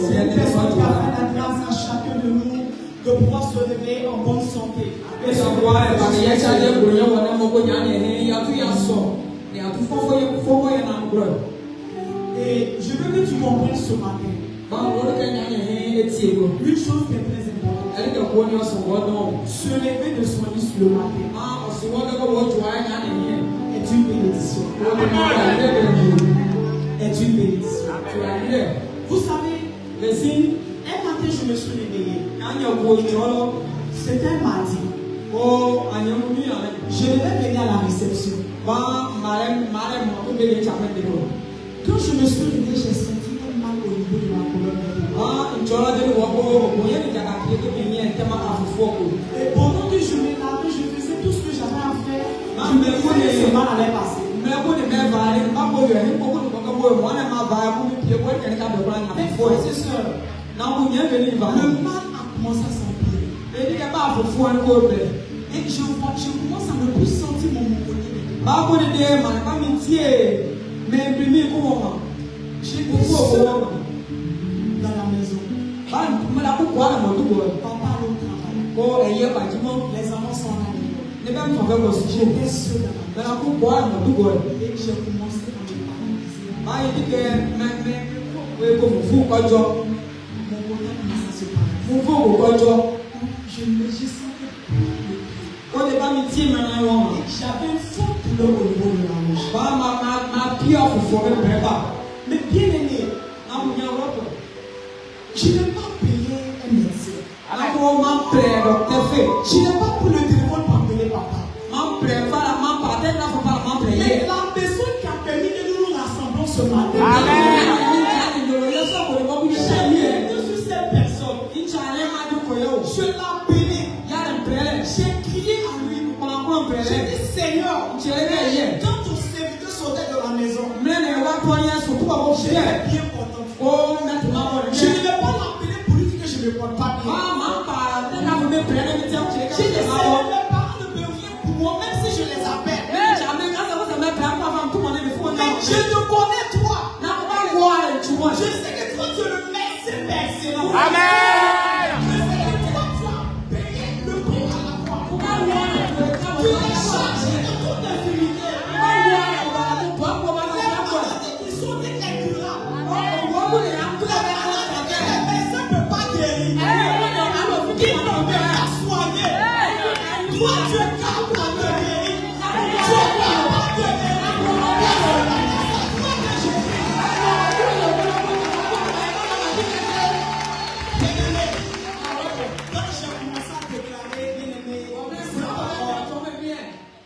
C'est une personne qui a fait la grâce à chacun de nous de pouvoir se lever en bonne santé. Et je veux que tu comprennes ce matin une chose qui est très importante. Se lever de son lit le matin est une bénédiction. Est une bénédiction. Vous savez, un matin je me suis réveillé. C'était un mardi. Je devais venir à la réception. Quand je me suis réveillé, j'ai senti un mal au niveau de ma colonne. Et pendant que je me lavais, je faisais tout ce que j'avais à faire. Je me disais que ce mal allait passer. Mes frères et sœurs, le mal a commencé à s'empirer. Et je commence à ne plus sentir mon côté. J'étais seul dans la maison. Papa allait au travail. Les enfants sont à la maison. J'étais seul dans la maison. Et j'ai commencé à me parler. Mon côté commence à se parler. Je me sentais. J'avais une forte douleur au niveau de la hanche. Mais bien aimé, je n'ai pas payé un médecin. Je n'ai pas pris le téléphone pour appeler papa. Mais la personne qui a permis que nous nous rassemblons ce matin. Sur cette personne, je l'appelais. J'ai crié à lui. J'ai dit Seigneur, quand ton serviteur sortait de la maison, je vais bien content. Je ne vais pas l'appeler pour lui dire que je ne me porte pas bien. J'ai dit Seigneur, mes parents ne peuvent rien pour moi, même si je les appelle. Mais je te connais toi. Je sais que toi tu es le médecin persévérant. Amen. Je sais que toi tu as payé le prix à la croix. Tu es chargé de toute infirmité. Qui sont des incurables. Les médecins ne peuvent pas guérir. Qui ne peuvent pas soigner. Toi tu es capable de guérir. Tu es capable de guérir.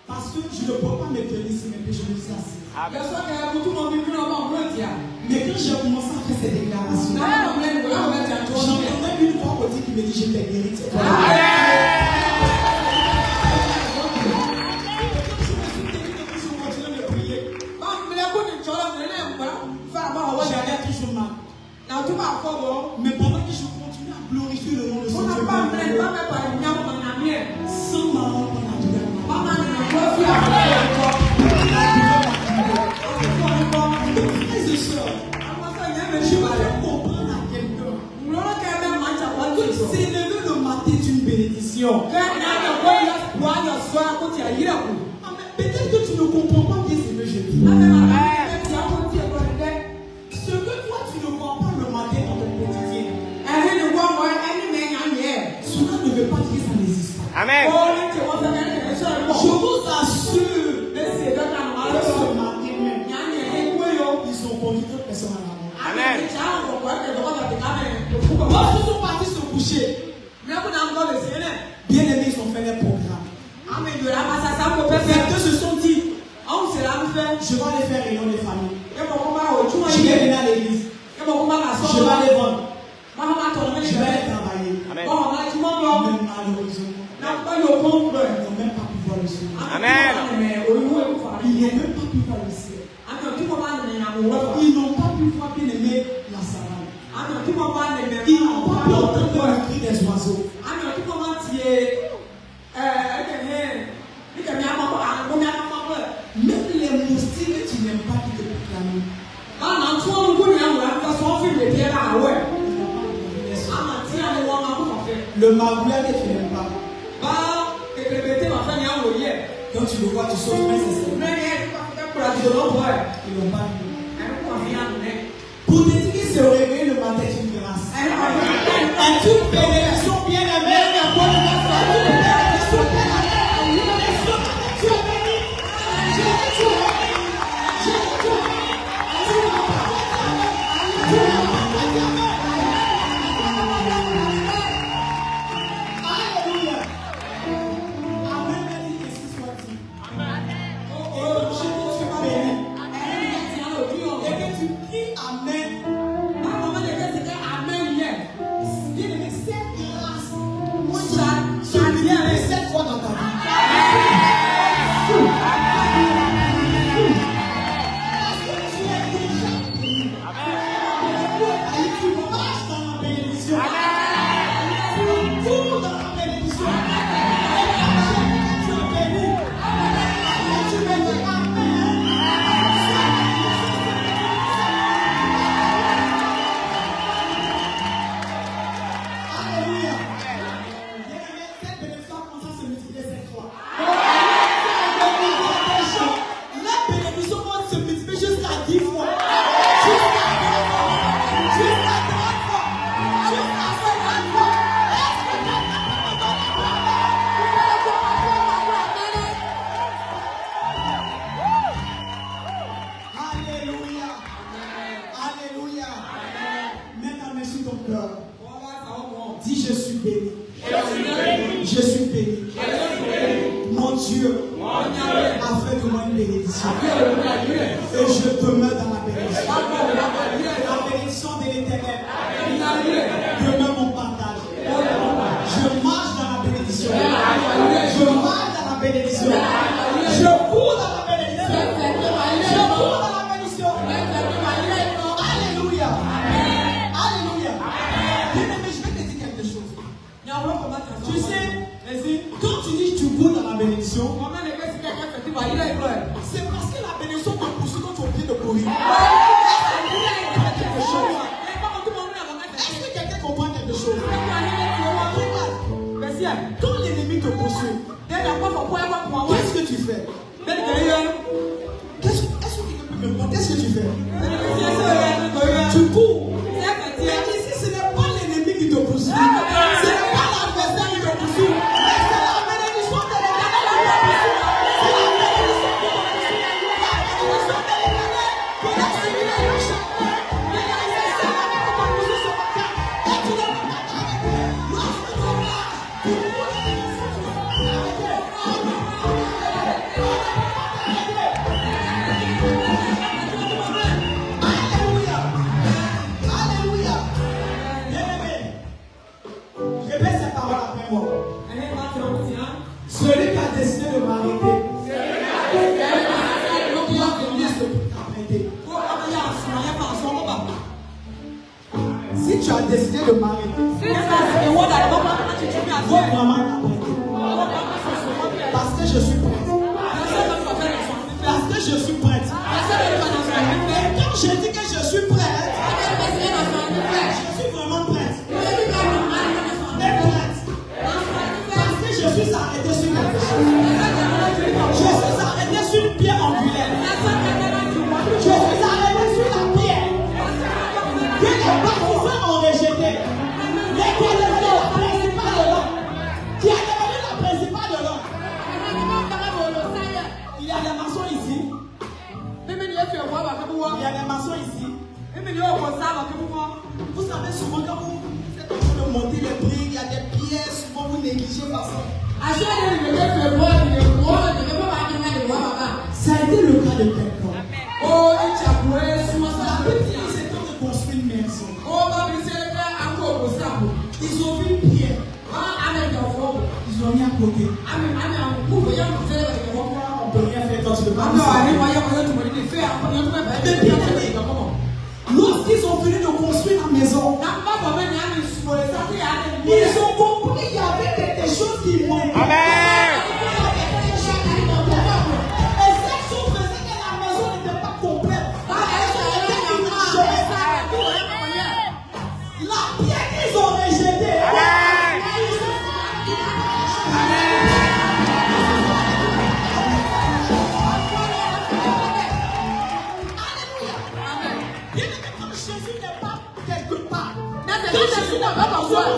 Parce que je ne peux pas me tenir ici, mais je me suis assis. Mais quand j'ai commencé à faire ces déclarations, j'entendais une voix au qui me dit je t'ai guéri. J'allais toujours mal. Mais pendant que je continue à glorifier le nom de son Dieu, sans ma honte naturellement. Je vais comprendre à quelqu'un que s'élever le matin est une bénédiction. Peut-être que tu ne comprends pas bien ce que je dis. Ce que toi tu ne vois pas le matin dans ton quotidien, cela ne veut pas dire que ça n'existe pas. Amen. Je vous assure que ce matin même, ils ont conduit d'autres personnes à la mort. Amen. Lorsqu'ils sont partis se coucher, bien aimés, ils ont fait les programmes. Certains se sont dit, je vais aller faire réunion des familles. Je vais venir à l'église. Je vais aller vendre. Je vais aller travailler. Amen. Mais malheureusement, ils n'ont même pas pu voir le ciel. Amen. Ils n'ont même pas pu voir le ciel. Ils n'ont pas pu voir, bien aimé, la savane. Ils n'ont pas pu entendre le cri des oiseaux. Même les moustiques que tu n'aimes pas qui te proclament. Le magouillard que tu n'aimes pas. Quand tu le vois, tu sautes, mais c'est ça. Ils n'ont pas vu. Pour te dire qu'il se réveille le matin, c'est une grâce. Et toute bénédiction bien aimée. Dis je suis béni. Je suis béni. Mon Dieu a fait de moi une bénédiction. Et je demeure dans la bénédiction. La bénédiction de l'Éternel demeure mon partage. Je marche dans la bénédiction. Je marche dans la bénédiction. Je cours dans la bénédiction. Je cours dans la bénédiction. Alléluia. Alléluia. Bien-aimé, je vais te dire quelque chose. Tu sais, quand tu dis tu cours dans la bénédiction, c'est parce que la bénédiction te poursuit quand tu es au pied de courir. Est-ce que quelqu'un comprend quelque chose? Quand l'ennemi te poursuit, qu'est-ce que tu fais? Est-ce que quelqu'un peut me répondre? Qu'est-ce que tu fais? Tu cours. Mais ici, ce n'est pas l'ennemi qui te poursuit. Ce n'est pas l'adversaire qui te poursuit. Mais c'est la bénédiction de l'Éternel qui te poursuit. C'est la bénédiction qui te poursuit. La bénédiction de l'Éternel qui te poursuit. C'est la bénédiction qui te poursuit ce matin. Et tu ne peux pas t'arrêter. Lorsque tu marches, tu cours. Alléluia. Alléluia. Bien-aimé, répète ces paroles après moi. Celui qui a décidé de m'arrêter, si tu as décidé de m'arrêter, votre maman t'a arrêté. Parce que je suis prête. Parce que je suis prête. Et quand je dis que je suis prête, je suis vraiment prête. Mais prête. Parce que je suis arrêté sur quelque chose. Je suis arrêté sur une pierre angulaire. Je suis arrêté sur la pierre que les bâtisseurs ont rejetée. Mais qui est devenue la principale de l'homme. Qui est devenue la principale de l'homme. Il y a des maçons ici. Il y a des maçons ici. Vous savez souvent quand vous êtes en train de monter les briques, il y a des pièces, souvent vous négligez par ça. Ça a été le cas de quelqu'un. C'est temps de construire une maison. Ils ont vu une pierre. Ils ont mis à côté. On peut rien faire quand tu le lorsqu'ils ont fini de construire la maison, ils ont compris qu'il y avait quelque chose qui manquait. Et cette chose faisait que la maison n'était pas complète. Elle était une chose.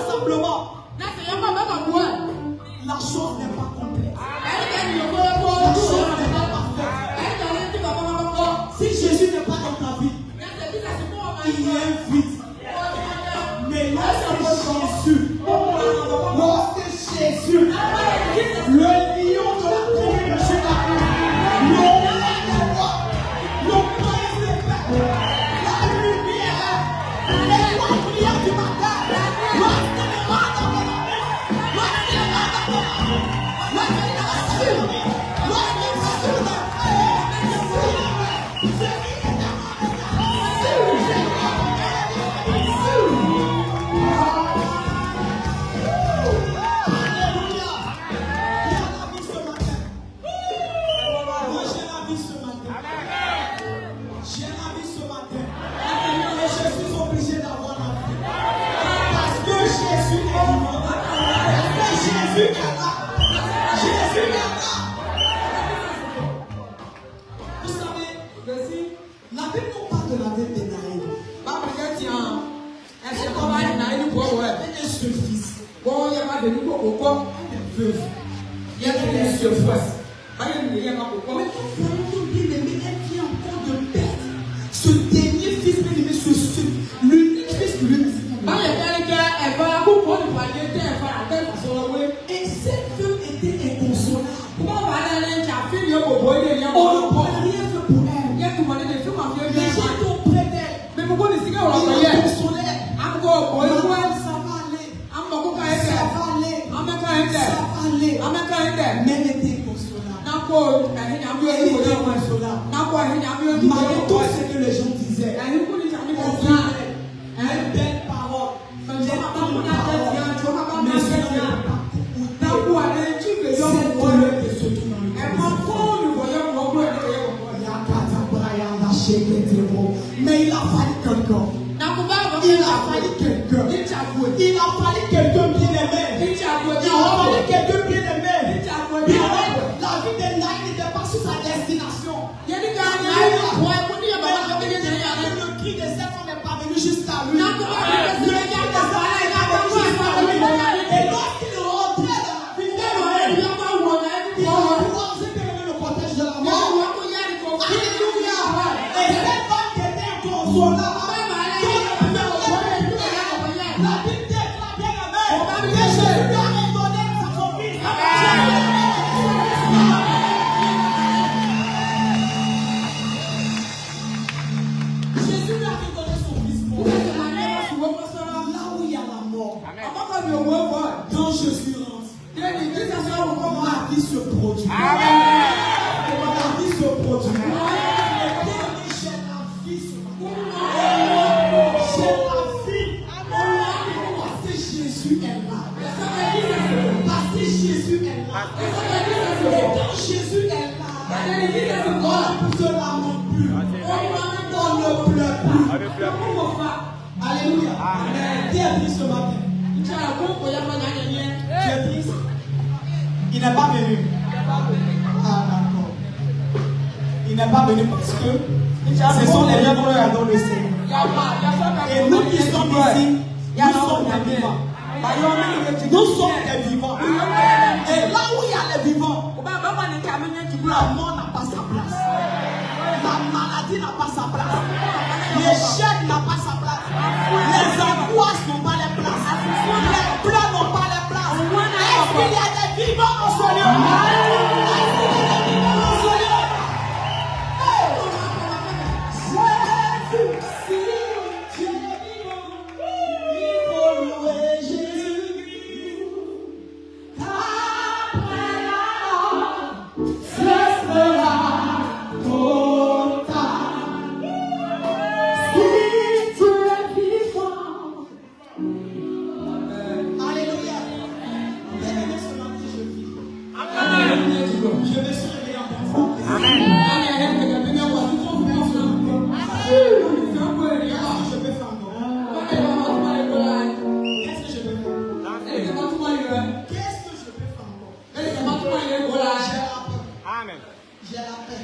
simplement, la chose n'est pas complète. La chose n'est pas parfaite. Si Jésus n'est pas dans ta vie, il y a un vide. Mais lorsque Jésus, le lion de la tribu de Juda, le roi des rois, le prince des peuples, la lumière, l'étoile brillante du matin, lorsque le roi dans ton amour, lorsque le roi dans ton amour, lorsque il a assuré, lorsque il a assuré, vous savez, la Bible nous parle de la veuve de Naïm. Elle s'est pas un seul fils. Il y a une veuve. Il y a une seule fois. Mais quand vous bien-aimé, elle vient encore de perdre ce dernier fils, bien-aimé, l'unique fils que lui. Et cette veuve était inconsolable. On ne peut rien faire pour elle. Les gens sont près d'elle. Ils la consolaient. Ça va aller. Mais elle était inconsolable. Malgré tout ce que les gens disaient, une belle parole. Mais il a fallu quelqu'un. Il a fallu quelqu'un. Il a fallu quelqu'un bien-aimé. Il a fallu quelqu'un bien-aimé. La vie de Naïm n'était pas sur sa destination. Le cri de cette femme n'est pas venu jusqu'à lui. Et lorsqu'il est rentré dans la vie, il a croisé le protège de la mort. Alléluia. Et cette femme qui était inconsolable, la Bible déclare bien-aimé que Jésus lui a redonné son fils. Jésus lui a redonné son fils pour là où il y a la mort. Quand Jésus rentre, la vie se produit. La vie se produit. J'ai la vie ce matin. J'ai la vie. Parce que Jésus est là. Parce que Jésus est là. Et quand Jésus est là, on ne se lamente plus. On ne pleure plus. Alléluia. Qui est triste ce matin? Tu es triste? Il n'est pas venu. Ah, d'accord. Il n'est pas venu parce que ce sont les gens qui adorent le Seigneur. Et nous qui sommes ici, nous sommes des vivants. Nous sommes des vivants. Et là où il y a les vivants, la mort n'a pas sa place. La maladie n'a pas sa place. L'échec n'a pas sa place. Les angoisses n'ont pas les places. Les pleurs n'ont pas les places. Est-ce qu'il y a des vivants en ce lieu?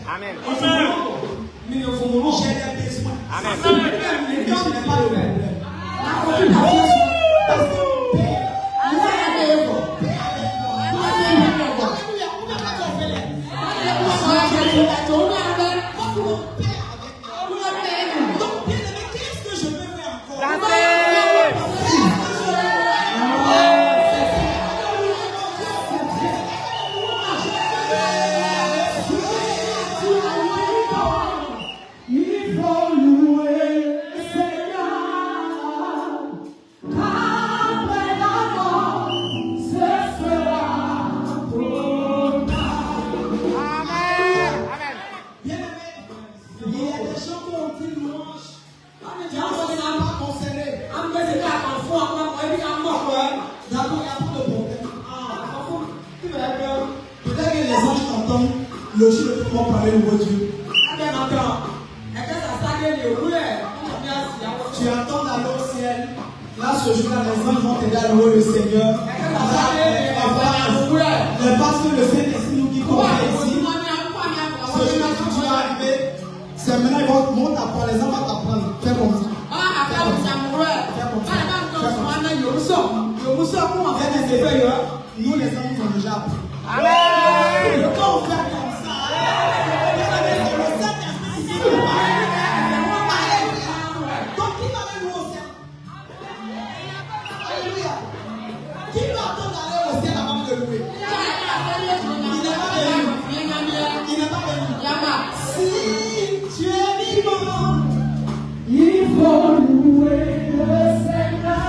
Amen. J'ai des besoins. Amen. Parce Tu entends dans le ciel. Là, ce jour-là, les anges vont t'aider à louer le Seigneur. Parce que le Saint-Esprit nous dit qu'on est ici. Ce jour-là, quand tu vas arriver, c'est maintenant ils vont t'apprendre. Les anges vont t'apprendre. Fais comme ça. Nous, les hommes, sont déjà appris. Amen. Quand on fait comme ça, le Saint-Esprit, donc qui va aller au ciel? Alléluia. Qui va attendre d'aller au ciel avant de louer? Il n'est pas venu. Si tu es vivant, il faut louer le Seigneur.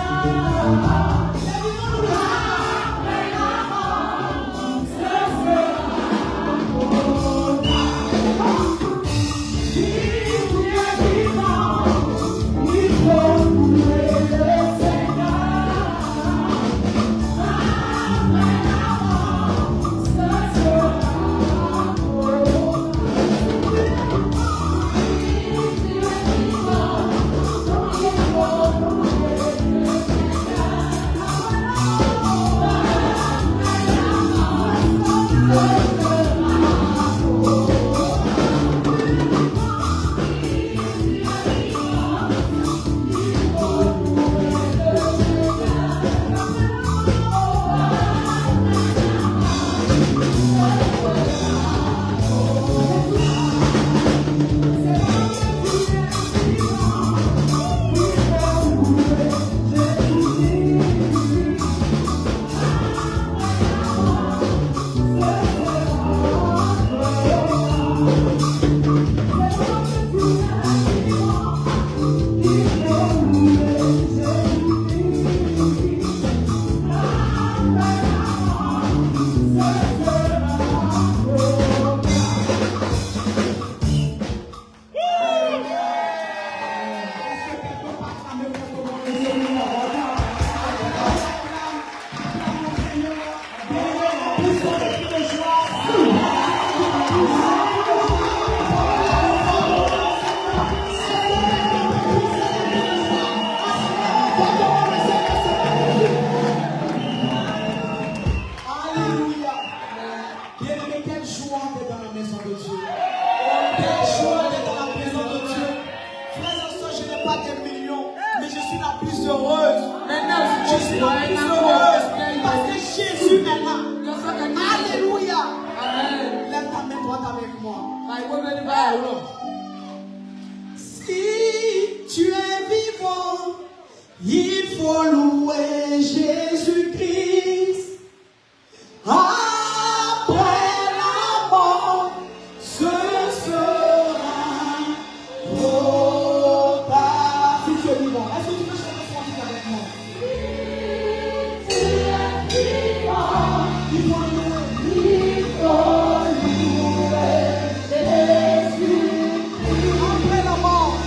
Après la mort,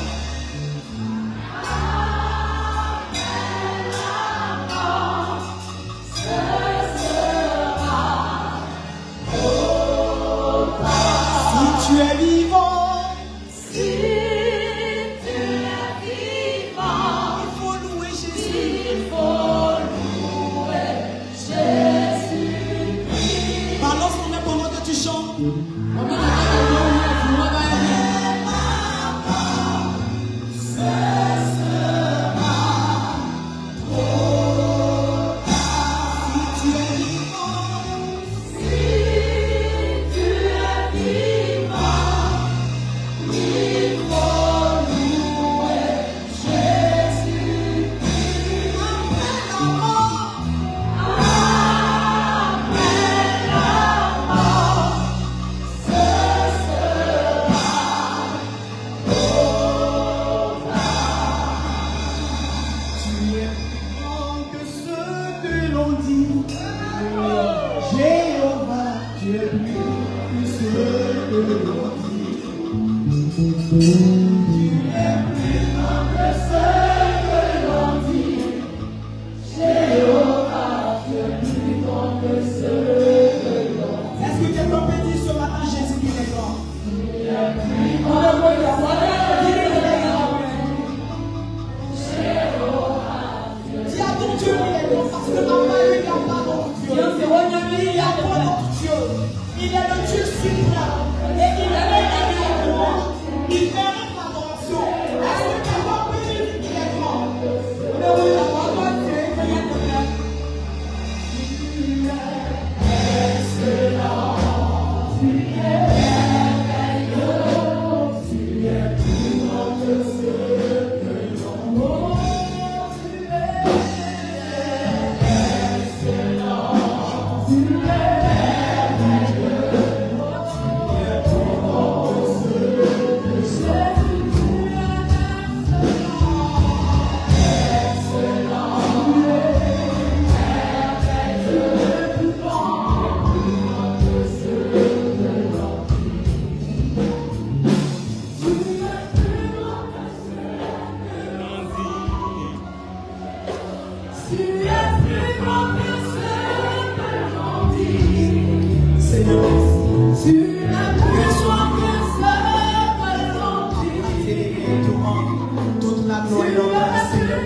et te rendre toute la gloire et l'honneur, Seigneur.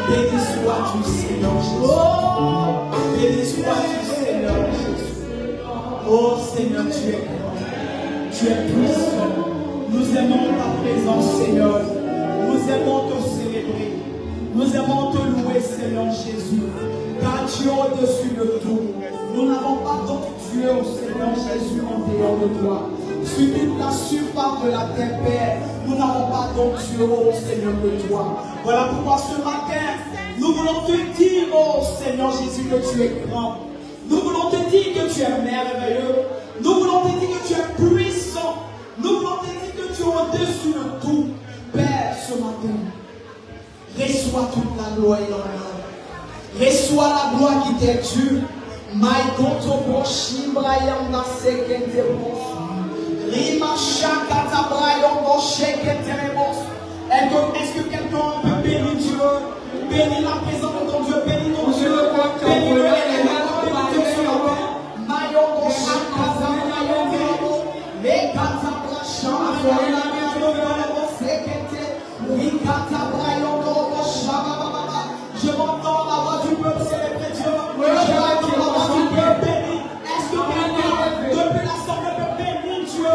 Béni sois-tu, Seigneur Jésus. Béni sois-tu, Seigneur Jésus. Oh Seigneur, tu es grand, tu es puissant. Nous aimons ta présence, Seigneur. Nous aimons te célébrer. Nous aimons te louer, Seigneur Jésus. Car tu es au-dessus de tout. Nous n'avons pas d'autre Dieu, au Seigneur Jésus, en dehors de toi. Sur toute la surface de la terre, Père, nous n'avons pas d'autre Dieu, au Seigneur, que toi. Voilà pourquoi ce matin, nous voulons te dire, oh Seigneur Jésus, que tu es grand. Nous voulons te dire que tu es merveilleux. Nous voulons te dire que tu es puissant. Nous voulons te dire que tu es au-dessus de tout. Père, ce matin, reçois toute la gloire et l'honneur. Reçois la gloire qui t'est due. Maïkoto Boshi Brayam na Sekente Bos. Rima Shakata Brayam Boshekete Bos. Est-ce que quelqu'un peut bénir Dieu? Bénis la présence de ton Dieu. Bénis ton Dieu. Bénis-le et bénis ton Dieu. Mayon Boshakata Brayam Boshekete. Les Kata Brasham Brayam Boshekete. Rikata Brayam Boshakata. Je m'entends la voix du peuple célébrer Dieu. Je m'entends la voix du peuple béni. Est-ce que quelqu'un depuis l'assemblée peut bénir Dieu?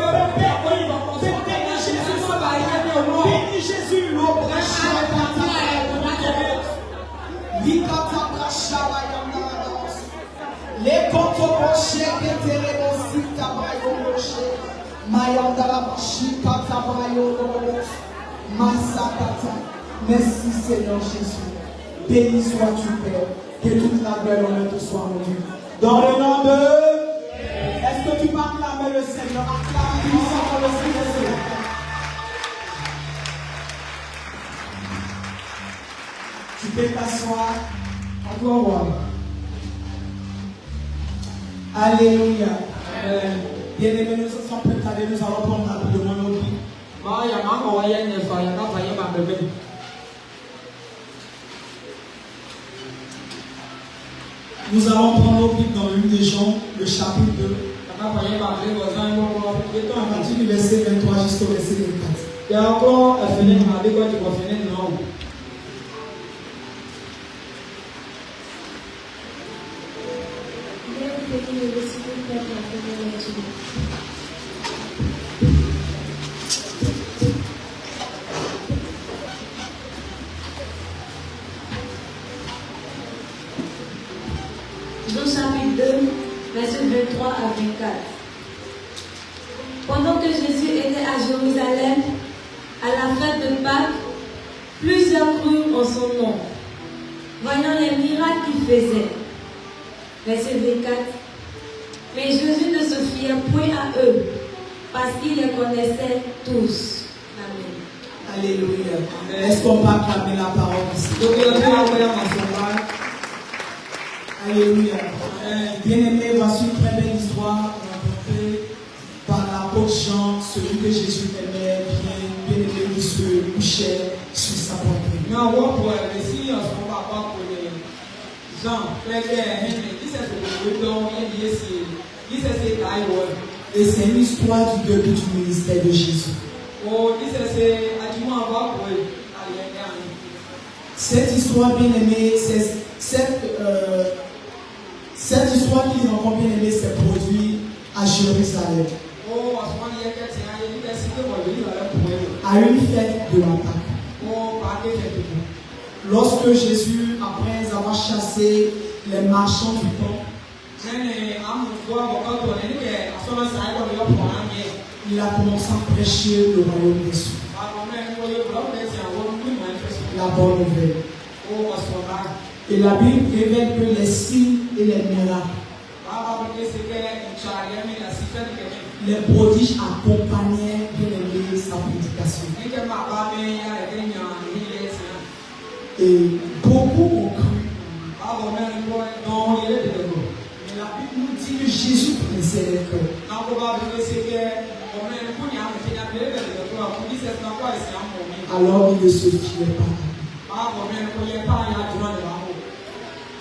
Peut bénir Jésus ce matin. Bénis Jésus. Les contobochés qui étaient aussi tabayoboché. Mayandarabashi katabayoboché. Masakata. Merci Seigneur Jésus. Béni sois-tu, Père, que toute la gloire et l'honneur te soit rendue. Dans le nom de... Est-ce que tu peux acclamer le Seigneur? Acclame puissamment le Seigneur. Tu peux t'asseoir. À toi voir. Alléluia. Bien-aimés, nous sommes préparés, nous allons prendre rapidement nos vies. Nous allons prendre nos Bibles dans le livre de Jean, le chapitre 2. À partir du verset 23 jusqu'au verset 24. Jean chapitre 2, versets 23 à 24. Pendant que Jésus était à Jérusalem, à la fête de Pâques, plusieurs crurent en son nom, voyant les miracles qu'il faisait. Verset 24. Mais Jésus ne se fiait point à eux, parce qu'il les connaissait tous. Amen. Alléluia. Est-ce qu'on peut acclamer la parole ici? Alléluia. Bien-aimé, voici une très belle histoire racontée par l'apôtre Jean, celui que Jésus aimait, bien-aimé, qui se couchait sur sa poitrine. Et c'est l'histoire du début du ministère de Jésus. Cette histoire, bien-aimée, cette histoire qu'ils ont bien aimé s'est produite à Jérusalem. À une fête de la Pâque. Lorsque Jésus, après avoir chassé les marchands du temple, il a commencé à prêcher le royaume des cieux. La bonne nouvelle. Et la Bible révèle que les signes et les miracles, les prodiges accompagnaient sa prédication. Et beaucoup ont cru. Mais la Bible nous dit que Jésus connaissait les cœurs. Alors il ne se fiait pas.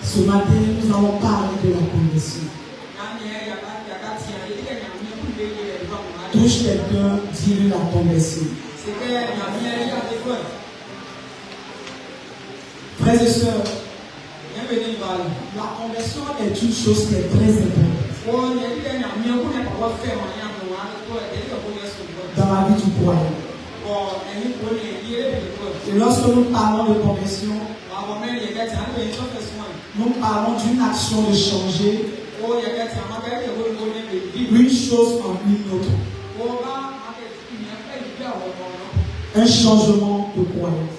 Ce matin, nous allons parler de la conversion. Touche quelqu'un, dis-lui la conversion. Frères et sœurs, la conversion est une chose qui est très importante dans la vie du croyant. Et lorsque nous parlons de conversion, nous parlons d'une action de changer une chose en une autre. Un changement de croyance.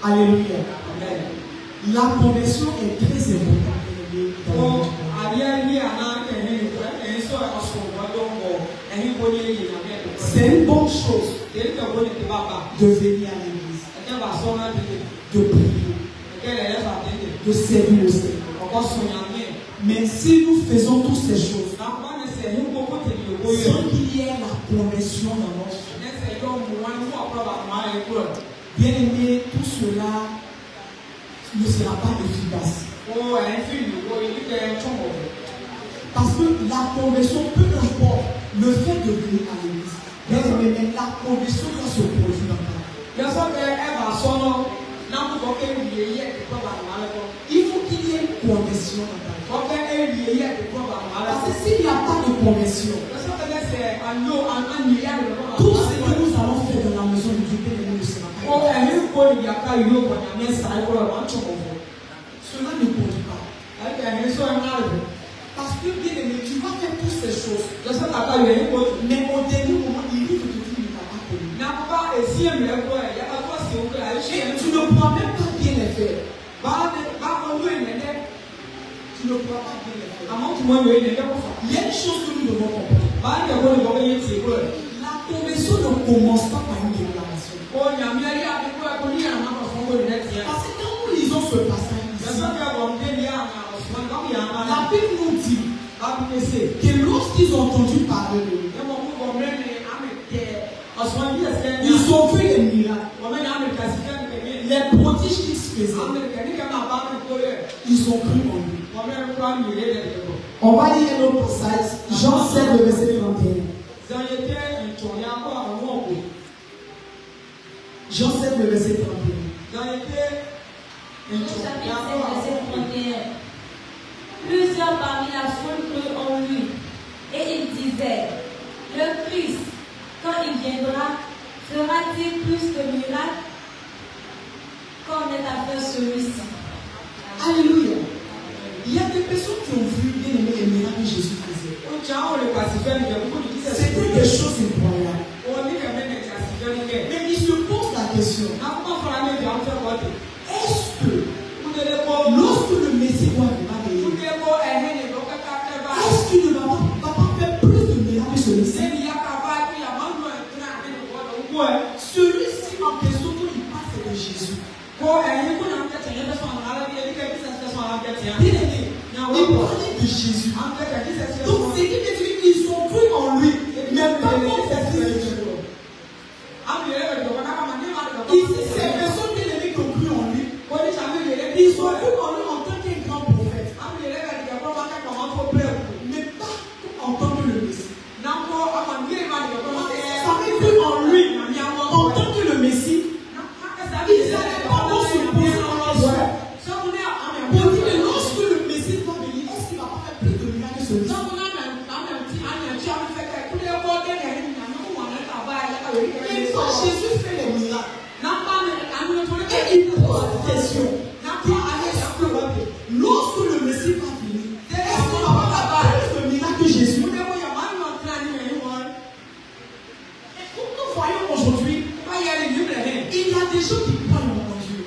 Alléluia. La conversion est très importante dans la vie du croyant. C'est une bonne chose de venir à l'église, de prier, de servir le Seigneur. Mais si nous faisons toutes ces choses sans qu'il y ait la conversion dans notre vie, bien aimé, tout cela ne sera pas efficace. Parce que la conversion, peu importe le fait de venir à l'église, bien aimé, mais la conversion doit se produire dans ta vie. Il faut qu'il y ait une conversion dans ta vie. Parce que s'il n'y a pas de conversion, tout ce que nous allons faire dans la maison de Dieu, bien aimé, ne sera pas efficace. Cela ne produit pas. Parce que bien aimé, tu vas faire toutes ces choses. Mais au dernier moment, il risque de te dire qu'il ne va pas tenir. Et tu ne pourras même pas bien les faire. Tu ne pourras pas bien les faire. Il y a une chose que nous devons comprendre. La conversion ne commence pas par une déclaration. Parce que quand nous lisons ce passage ici, la Bible nous dit que lorsqu'ils ont entendu parler de lui, ils ont vu les miracles, les prodiges qu'ils faisaient, ils ont cru en lui. On va lire un autre passage, Jean 7, le verset 31. Jean 7, le verset 31. Plusieurs parmi la foule crurent en lui, et ils disaient, le Christ, quand il viendra, fera-t-il plus de miracles qu'en est à faire celui-ci? Alléluia. Il y a des personnes qui ont vu bien aimé les miracles que Jésus faisait. C'était des choses incroyables. Mais il se pose la question, est-ce que lorsque le Messie va venir, est-ce qu'il ne va pas faire plus de miracles que celui-ci? Celui-ci en question, quand il passe, c'est de Jésus. Bien aimé, il parlait de Jésus. Donc c'est qui veut dire qu'ils ont cru en lui, mais pas comme c'est Jésus. Ici, ces personnes bien aimées qui ont cru en lui, ils ont cru en lui en tant qu'un grand prophète, mais pas en tant que le Messie. Ça veut cru en lui en tant que le Messie. Ils n'allaient pas dans ce point pour dire que lorsque le Messie va venir, est-ce qu'il ne va pas faire plus de miracles que celui-ci? Et quand Jésus fait les miracles, et il pose la question, lorsque le Messie va venir, est-ce qu'il ne va pas faire plus de miracles que Jésus? Et comme nous voyons aujourd'hui, il y a des gens qui croient en Dieu.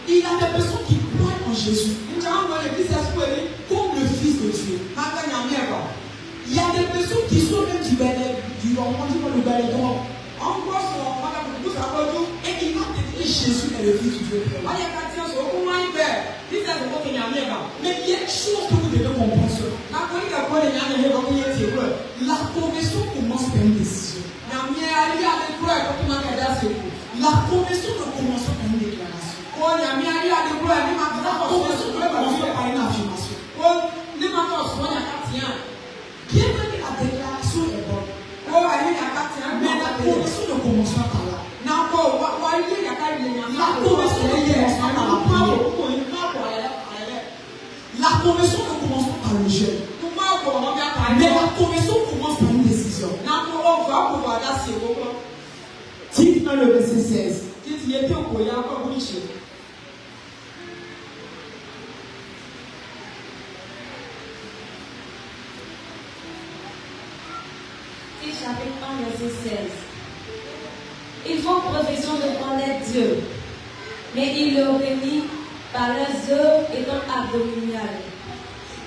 Il y a des personnes qui croient en Jésus comme le Fils de Dieu. Il y a des personnes qui sont même du Galédon. Et qui vont te dire Jésus est le Fils du Dieu. Mais il y a une chose que vous devez comprendre. La conversion commence par une décision. La conversion ne commence pas par une déclaration. La conversion ne commence pas par une affirmation. conversion ne commence pas par là. La conversion ne commence pas par le jeûne. Mais la conversion commence par une décision. Dites dans le verset 16. Chapitre 1, verset 16. Ils font profession de connaître Dieu, mais ils le renient par leurs œuvres étant abominables.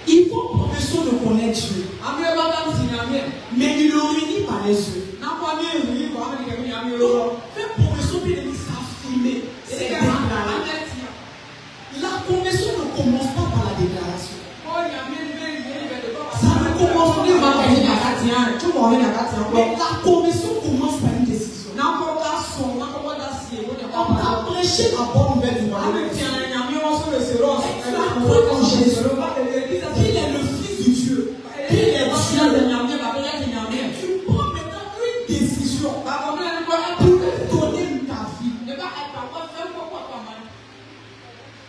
Ils font profession de connaître Dieu, mais ils le renient par les œuvres. Faire profession, bien aimé, c'est affirmer, c'est déclarer. La conversion ne commence pas par la déclaration. Ça ne commence pas par la déclaration. Mais la conversion commence par une décision. On va prêcher la bonne nouvelle du royaume. En Jésus, qu'il est le Fils du Dieu. Qu'il est Dieu. Tu prends maintenant une décision pour lui donner ta vie.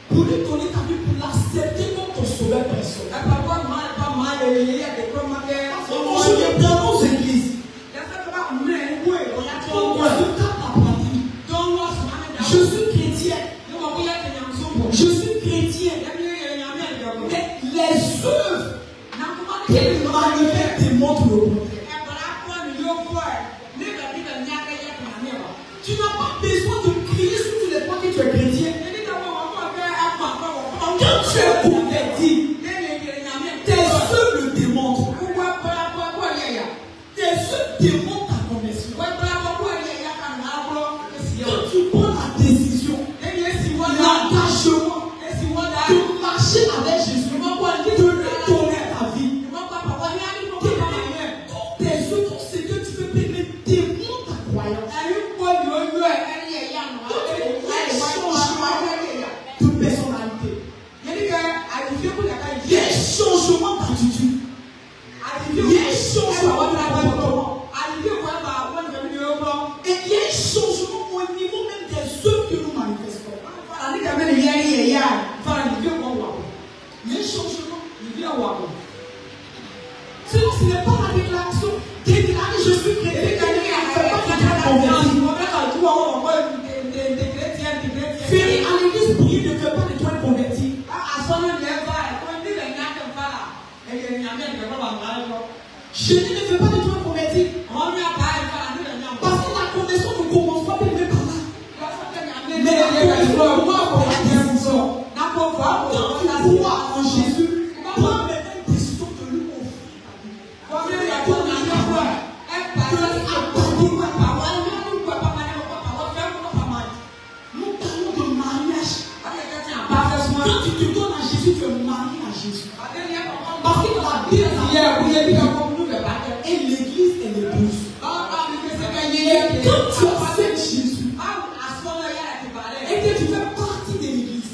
Pour lui donner ta vie, pour l'accepter comme ton sauveur personnel. Aujourd'hui, dans nos églises, je suis chrétien. Je suis chrétien. Mais les œuvres qu'il manifeste démontrent le contraire. Tu n'as pas besoin de crier sur tous les points que tu es chrétien. Quand tu es converti, tes œuvres le démontrent. Tes œuvres démontrent ta conversion. Quand tu prends la décision, l'engagement de marcher avec Jésus, de lui donner ta vie, toutes tes œuvres, tout ce que tu fais, démontre ta croyance. De personnalité. Il y a un changement d'attitude. Il y a un changement de comportement. Et il y a un changement au niveau même des œuvres que nous manifestons. Il y a un changement. Sinon, ce n'est pas la déclaration. Déclarer je suis chrétien. Venir à l'église prier ne fait pas de toi converti. Jeûner ne fait pas de toi converti. Parce que la conversion ne commence pas même par là. Mais la conversion commence par la décision. Quand tu crois en Jésus, prends maintenant une décision de lui offrir ta vie. Nous parlons de mariage. Quand tu te donnes à Jésus, tu es marié à Jésus. Parce que la Bible et l'église est l'épouse. Quand tu acceptes Jésus et que tu fais partie de l'église,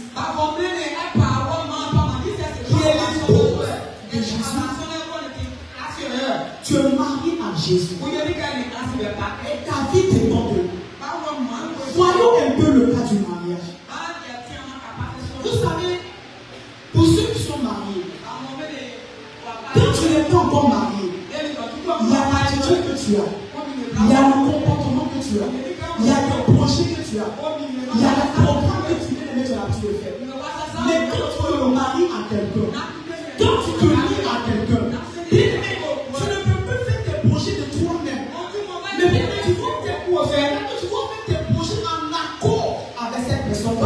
qui est l'épouse de Jésus, tu es marié à Jésus. Et ta vie dépend de lui. Voyons un peu le cas du mariage. Vous savez, pour ceux qui sont mariés, quand tu n'es pas encore marié, il y a l'attitude que tu as, il y a le comportement que tu as, il y a le projet que tu as, il y a le programme que tu viens de mettre sur la petite fête. Mais quand tu te maries à quelqu'un, quand tu te lis à quelqu'un, tu ne peux plus faire tes projets de toi-même. Mais maintenant, tu vas faire tes projets en accord avec cette personne.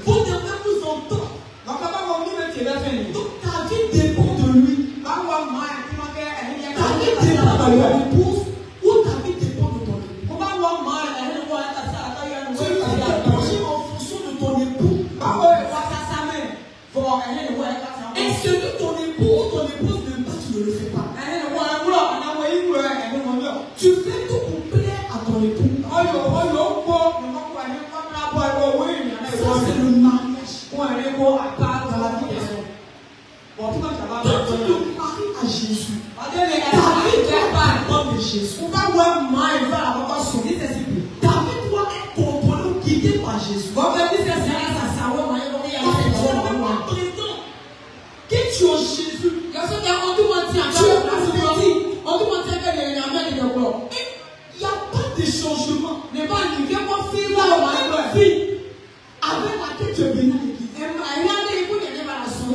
Vous devez vous entendre. Donc ta vie dépend de lui. Ta vie dépend de ton épouse ou ta vie dépend de ton époux. Tu fais tes projets en fonction de ton époux. Et ce que ton époux ou ton épouse n'aime pas, tu ne le fais pas. Tu fais tout pour plaire à ton époux. Ça, c'est le mariage. Dans la vie des hommes. Quand tu te maries à Jésus, Jésus. David doit dépendre de Jésus. David doit être contrôlé, guidé par Jésus. Que tu es Jésus, tu es prophétique. Il n'y a pas de changement. La même vie avec laquelle tu es béni l'église.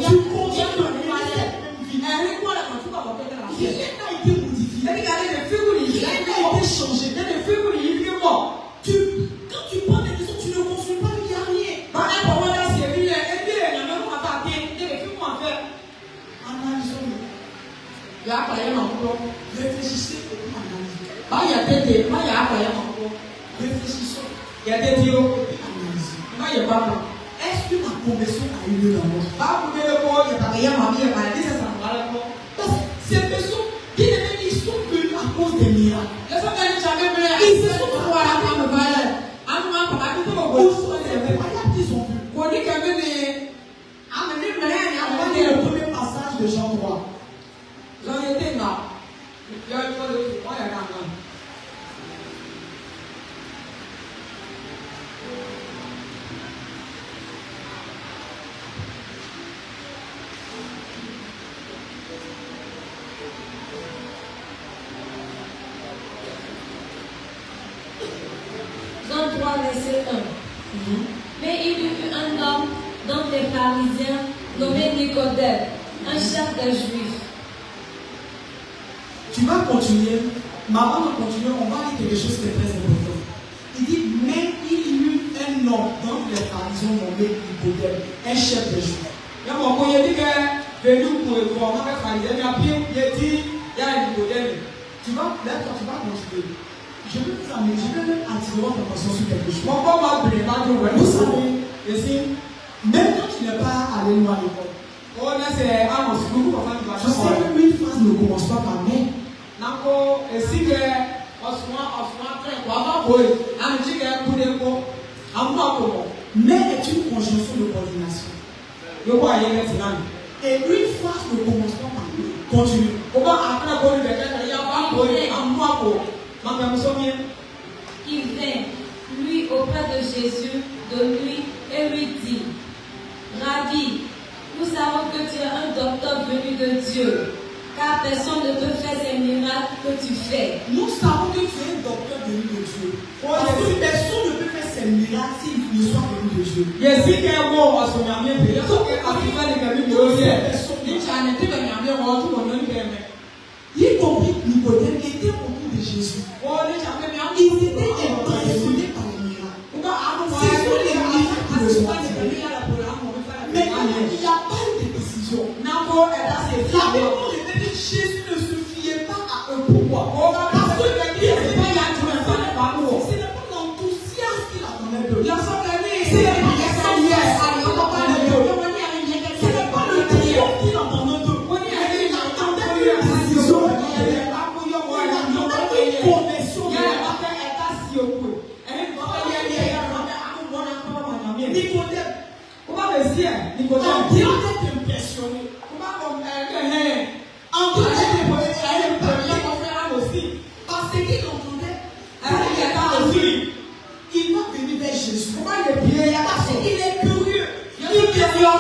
Tu conviens de la même vie. Rien n'a été modifié. Rien n'a été changé. Quand tu prends des décisions, tu ne construis pas, il n'y a rien. Analysons-le. Réfléchissez et analysez. Réfléchissons et analysez. Est-ce que la conversion a eu lieu dans notre vie? Parce que ces personnes, ils sont venus à cause des miracles. Ils se sont le premier passage de Jean 3. Jean 3, verset 1. Mais il y eut un homme dans les pharisiens nommé Nicodème, un chef des Juifs. Tu vas continuer. Maman va continuer. On va dire quelque chose qui est très important. Il dit, mais il y eut un homme dans les pharisiens nommé Nicodème, un chef des Juifs. Je veux vous amener, je vais même attirer votre attention sur quelque chose. Vous savez, même quand tu n'es pas allé loin à l'école, je sais que une phrase ne commence pas par mais. Mais est une conjonction de coordination. Et une phrase ne commence pas par mais. Continue. Il vint, lui, auprès de Jésus, de nuit, et lui dit, Rabbi, nous savons que tu es un docteur venu de Dieu, car personne ne peut faire ces miracles que tu fais. Nous savons que tu es un docteur venu de Dieu. Parce que personne ne peut faire ces miracles s'il ne soit venu de Dieu. Y compris Nicodème était autour de Jésus. Ils étaient impressionnés par les miracles. Ce sont les miracles qui le sont. Mais il n'y a pas eu de décision. La Bible répète que Jésus ne se fiait pas à un pouvoir. Parce que ce n'est pas l'enthousiasme qu'il attendait de lui. Ce n'est pas le triomphe qu'il attendait de lui. Il attendait une décision. Conversion. Nicodème, en Dieu d'être impressionné. En Dieu d'être impressionné. Parce qu'il entendait. Il va venir vers Jésus. Parce qu'il est curieux. Il désire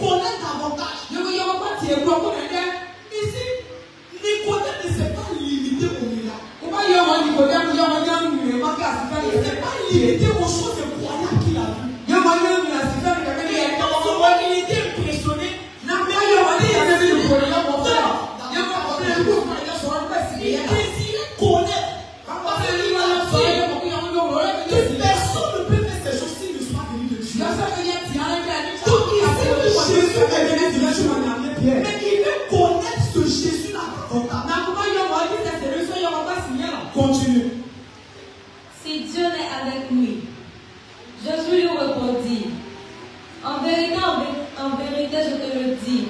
connaître davantage. Ici, Nicodème ne s'est pas limité au miracle. Il ne s'est pas limité aux choses incroyables qu'il a vues. Il était impressionné. Il désirait connaître. Que personne ne peut faire ces choses s'il ne soit venu de Dieu. Donc il sait que Jésus est venu de Dieu. Mais il veut connaître ce Jésus-là. Continue. Si Dieu est avec lui, Jésus lui répondit, en vérité, je te le dis,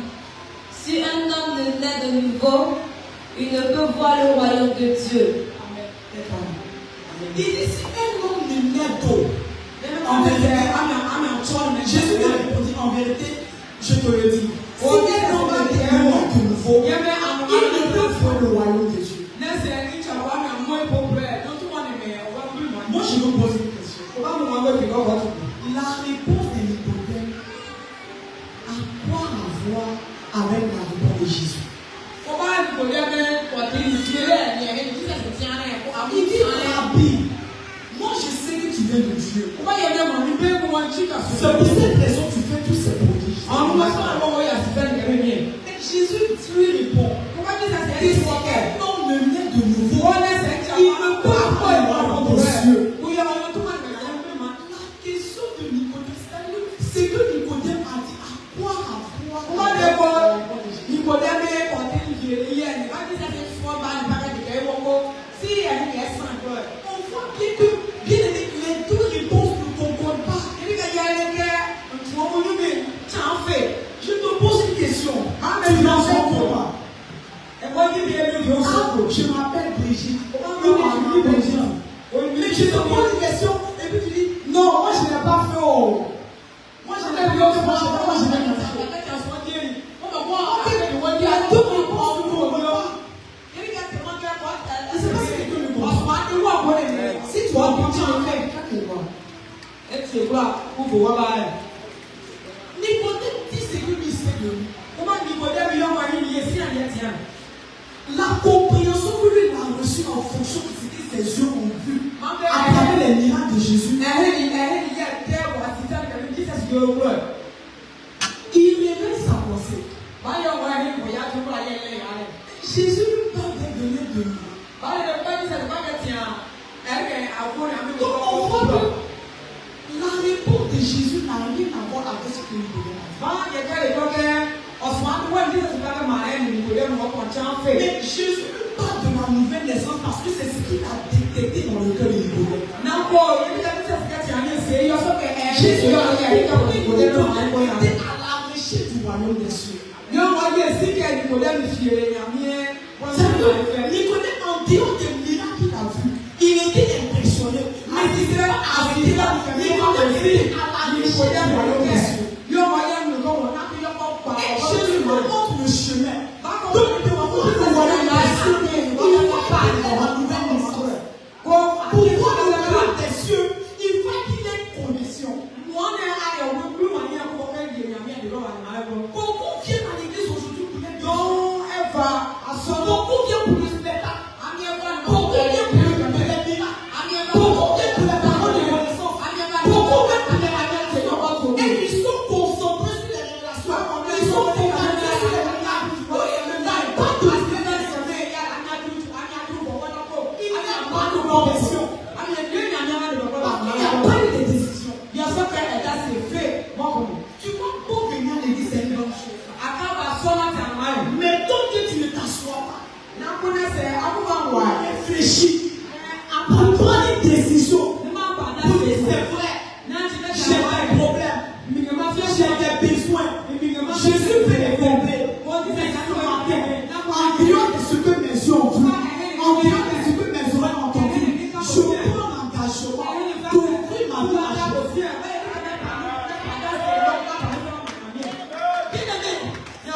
si un homme ne naît de nouveau, il ne peut voir le royaume de Dieu. Il dit si un homme ne naît d'eau, en vérité, Jésus lui a répondu, en vérité, je te le dis, si un homme ne naît de nouveau. Il veut voir le royaume de Dieu. Moi, je me pose une question. La réponse de Nicodème, à quoi avoir avec la réponse de Jésus? Il dit, Rabbi, moi je sais que tu viens de Dieu. C'est pour cette raison que tu fais tous ces prodiges. Et Jésus lui répond, il non me naît de nouveau. Il ne peut pas avoir des cieux. La question de Nicodème, c'est que Nicodème a dit à quoi avoir. On voit bien que les deux réponses ne concordent pas. Je te pose une question. Tu n'en sais quoi? Je m'appelle Brigitte. Mais je te pose une question et puis tu dis non, moi je n'ai pas fait. Moi je n'ai pas fait. Moi je n'ai pas fait. Il y a deux réponses qui ne concordent pas. Si tu as entendu en fait, Nicodème dit ce que lui sait de lui. La compréhension que lui a reçue en fonction de ce que ses yeux ont vu à travers les miracles de Jésus. Il révèle sa pensée. Jésus lui parle de donner de lui. Donc on voit que la réponse de Jésus n'a rien à voir avec ce que Nicodème a dit. Mais Jésus lui parle de la nouvelle naissance parce que c'est ce qu'il a détecté dans le cœur de Nicodème. Jésus a dit à Nicodème à la recherche du royaume des cieux. Nicodème, en dehors des miracles qu'il a vus, il était impressionné. Mais il s'est arrêté là. Nicodème était à la recherche du royaume des cieux. Et Jésus me montre le chemin. Donc, il va voir le royaume des cieux. Il ne va pas aller dans la nouvelle naissance. Pour voir le royaume des cieux, il faut qu'il ait une connexion. Beaucoup viennent à l'église aujourd'hui pour les beaucoup viennent pour le spectacle. Beaucoup viennent pour les miracles. Beaucoup viennent pour les paroles de connaissance. Beaucoup viennent pour les révélations. Et ils sont concentrés sur les révélations. Ils sont concentrés sur les miracles. Il n'y a pas de révélation. Il n'y a pas de connexion. Il n'y a pas de décision. Tu vois, pour venir à l'église, c'est une bonne chose. Mais tant que tu ne t'assois pas, réfléchis, à prendre une décision. C'est vrai, j'ai des problèmes, j'ai des besoins. Jésus peut les combler. En dehors de ce que mes yeux ont vu, en dehors de ce que mes oreilles ont entendu, je prends l'engagement d'ouvrir ma vie à Jésus.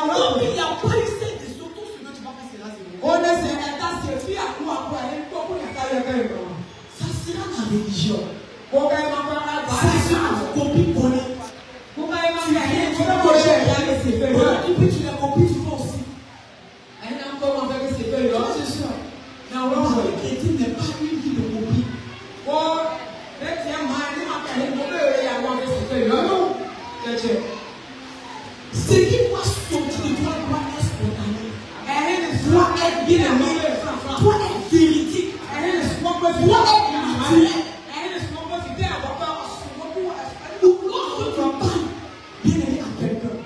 Donc il n'y a pas eu cette décision. Tout ce que tu vas faire, c'est là, ça sera la religion. Ça sera la copie collée. Et puis tu l'as compris, tu vas aussi. C'est sûr. La vie chrétienne n'est pas une vie de copie. Ce qui doit sortir de toi doit être spontané. Doit être bien aimé. Doit être véridique. Doit être naturel. Ou lorsque tu parles bien aimé à quelqu'un,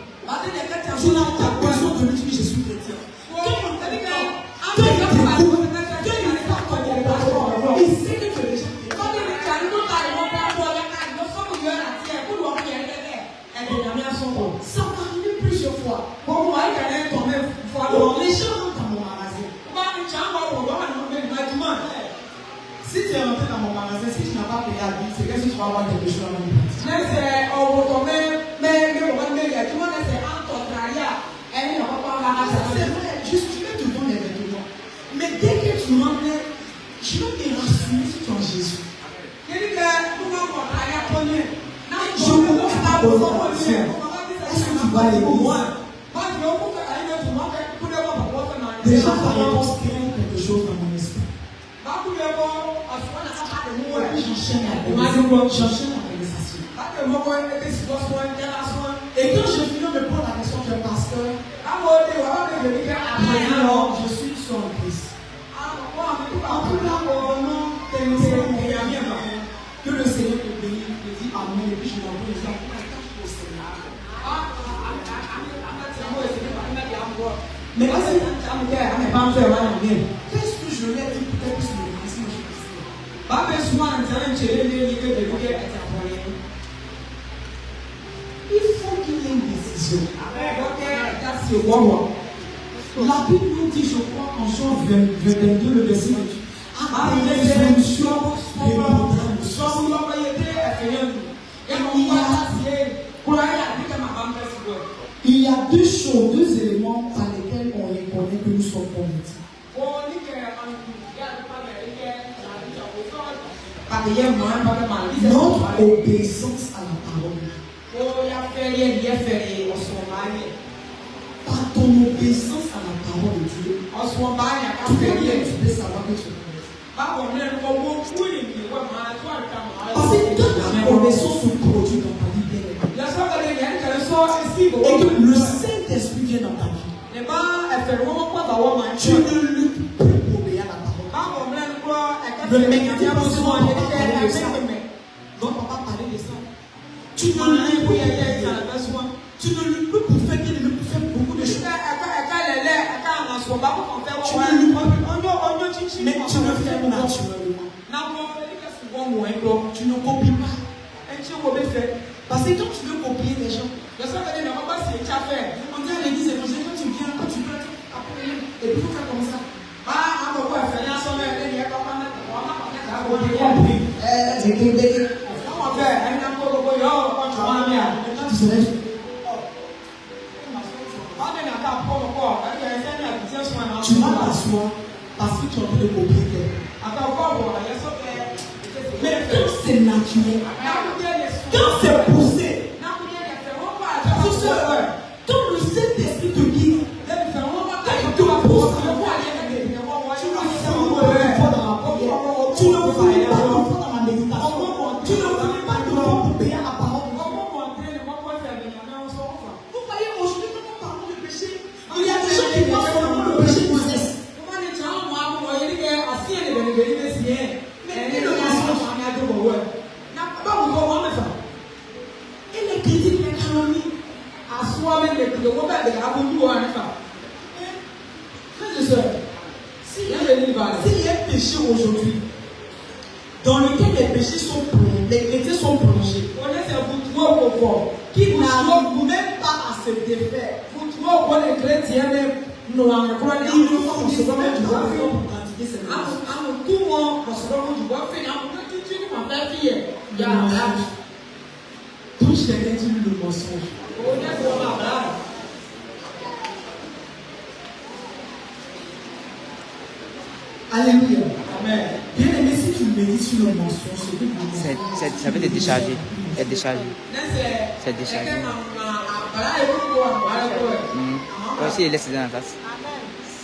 tu n'as pas besoin de lui dire je suis chrétien. Il sait que tu es déjà chrétien. Ça m'est arrivé plusieurs fois. Les gens rentrent dans mon magasin. Si tu es rentré dans mon magasin, si tu n'as pas payé à vie, c'est que si tu vas avoir quelque chose à me c'est vrai. Déjà, ta réponse crée quelque chose dans mon esprit. Et puis j'enchaîne la conversation. Et quand je finis de me prendre la question de pasteur, alors je suis sur le Christ. Que le Seigneur te bénisse, te dit Amen, et puis je l'envoie les gens pour être au Seigneur. Mais qu'est-ce que je lui ai dit pour qu'elle puisse me laisser il faut qu'il y ait une décision. La Bible nous dit, je crois, en Jean 22, le verset 28. Il y a deux choses, deux éléments par lesquels on reconnaît que nous sommes convertis. Notre obéissance à la parole. Par ton obéissance à la parole de Dieu, tu peux savoir que tu es converti. Parce que quand la connaissance se produit dans ta vie, et que le Saint-Esprit vient dans ta vie, tu ne luttes plus pour obéir à la parole. Le mercredi, non, papa parlait de ça. Tu ne luttes plus pour faire qu'il ne peut faire beaucoup de choses. Mais tu le fais naturellement. Tu ne copies pas. Parce que quand tu veux copier les gens, on dit à l'église évangélique, quand tu viens, quand tu veux, après, et puis il faut faire comme ça. Tu vas t'asseoir parce que tu as envie de copier quelqu'un. Mais quand c'est naturel, quand c'est poussé, quand le Saint-Esprit te guide, quand il te pousse, tu ne fais pas ton foi dans la méditation, tu ne fais pas ton foi pour payer la parole. Vous voyez, aujourd'hui, quand on parle de péché, il y a des gens qui pensent que le péché nous cesse. Mais le mensonge, et les critiques, les calomnies. Frères et sœurs, s'il y a un péché aujourd'hui dans lequel les péchés sont plongés, les chrétiens sont plongés, qui n'arrivent même pas à se défaire, il ne faut pas recevoir du bois pour pratiquer cette touche quelqu'un qui dit le mensonge. Alléluia. Amen. Bien aimé, si tu médites sur le mensonge, c'est que ça peut être déchargé. C'est déchargé. Aussi, il laisse dans la face.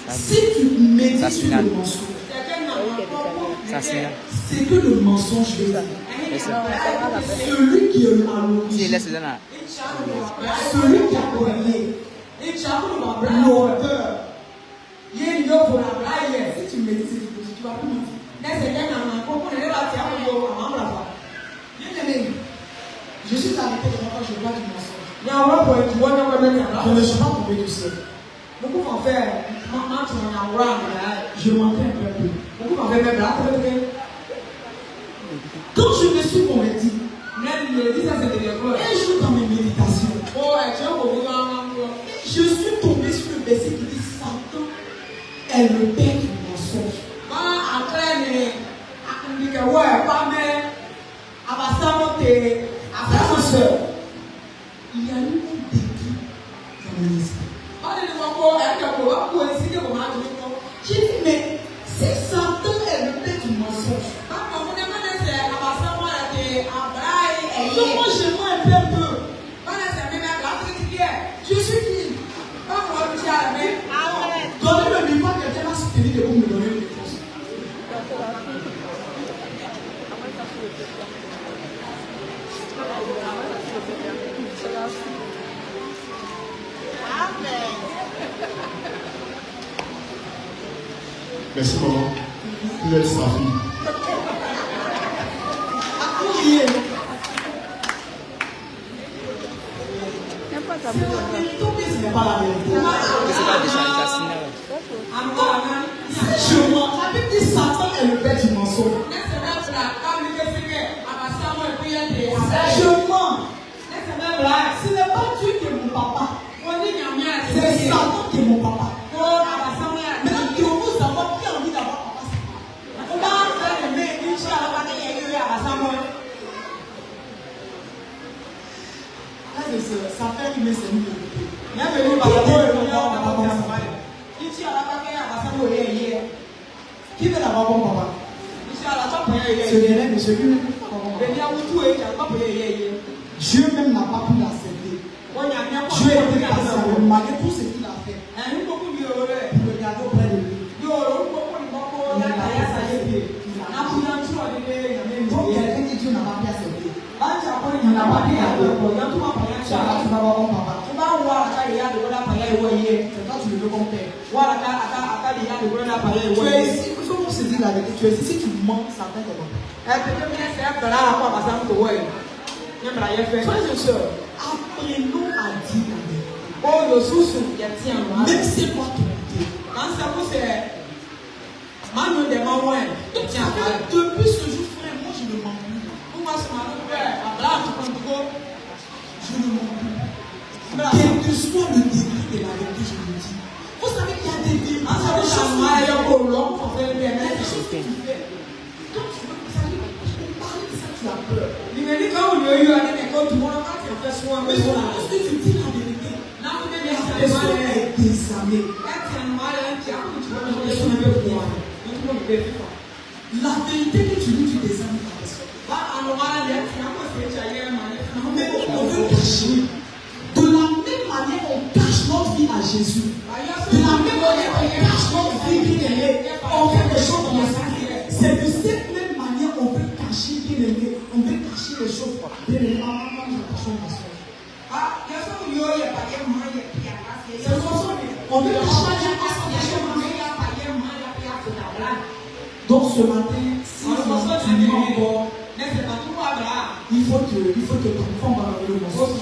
Si tu médites sur le mensonge, c'est que le mensonge veut dire. Celui qui est à l'origine, celui qui a créé l'auteur, si tu médites, tu vas plus mentir. Bien aimé, je suis arrêté devant quand je vois du mensonge. Je ne suis pas tombé du ciel. Je mentais un peu. Quand je me suis converti, un jour dans mes méditations, je suis tombé sur le verset qui dit Satan est le père du mensonge. Frères et sœurs, il y a eu un déclic dans mon esprit. J'ai dit, mais si Satan est le père du mensonge, comment je mens un peu? Je suis qui? Donnez le miroir que vite pour me donner une réponse. Merci maman. Vous êtes sa fille. Ce n'est pas la vérité. C'est pas déchargé, ça signale. La Bible dit Satan est le père du mensonge. Je mens. Ce n'est pas Dieu qui est mon papa. C'est Satan qui est mon papa. Maintenant, Dieu vous savoir qui a envie d'avoir papa. Ça fait une semaine. Qui veut d'avoir bon papa? Ce dernier monsieur qui ne peut pas avoir bon papa. Dieu même n'a pas pu l'accepter. Dieu était patient malgré tout ce qu'il a fait. Pour le garder auprès de lui. Donc quelqu'un dit Dieu n'a pas pu accepter. Il n'a pas pu garder. Tu vas avoir bon papa. C'est quand tu le veux comme père. Tu es ici, il faut qu'on se dise la vérité. Tu es ici, si tu mens, ça fait comment? Frères et sœurs, apprenons à dire la vérité. Même si c'est moi qui depuis ce jour, frère, moi je ne mens plus. Je ne mens plus. Quel que soit le degré de la vérité, je le dis. Vous savez qu'il y a des vérités. Il y a des choses que tu fais. Quand tu veux, vous savez, parler de ça, tu as peur. Mais lorsque tu dis la vérité, la personne est désarmée. La vérité que tu dis, tu désarmes la personne. Mais on veut cacher. De la même manière, on cache notre vie à Jésus. De la même manière, on cache notre vie bien aimée. On fait des choses bien aimées. C'est de cette même manière on veut cacher bien aimé. On veut cacher les choses bien aimées. On veut cacher donc ce matin, si tu mens encore, il faut que ton enfant va le mensonge.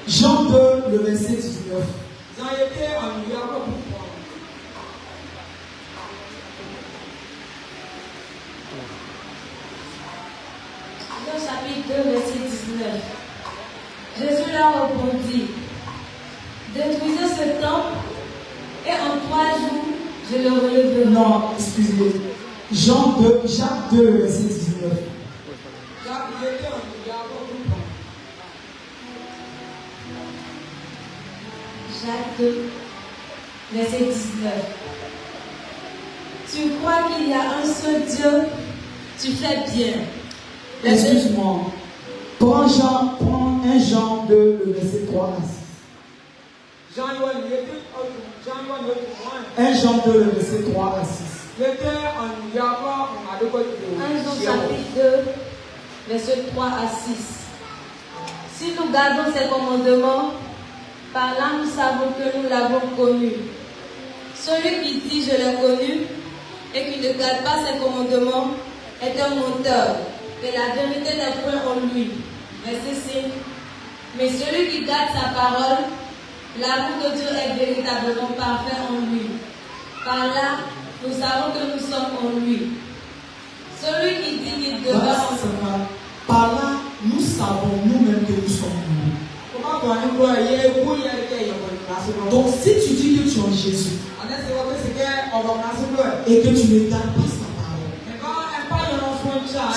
Jean 2, le verset 19. Jean chapitre 2, verset 19. Jésus leur répondit, détruisez ce temple et en 3 jours, je le relèverai. Non, excusez. Jacques 2, verset 19. Jacques 2, verset 19. Tu crois qu'il y a un seul Dieu, tu fais bien. Excuse-moi. Prends 1 Jean 2, le verset 3 à 6. 1 Jean 2, le verset 3 à 6. 1 Jean chapitre 2, verset 3 à 6. Si nous gardons ses commandements, par là nous savons que nous l'avons connu. Celui qui dit je l'ai connu et qui ne garde pas ses commandements est un menteur, et la vérité n'est point en lui. Verset 5. Mais celui qui garde sa parole, l'amour de Dieu est véritablement parfait en lui. Par là, nous savons que nous sommes en lui. Celui qui dit qu'il demeure en par là, nous savons nous-mêmes que nous sommes en lui. Donc si tu dis que tu es en Jésus et que tu ne gardes pas sa parole,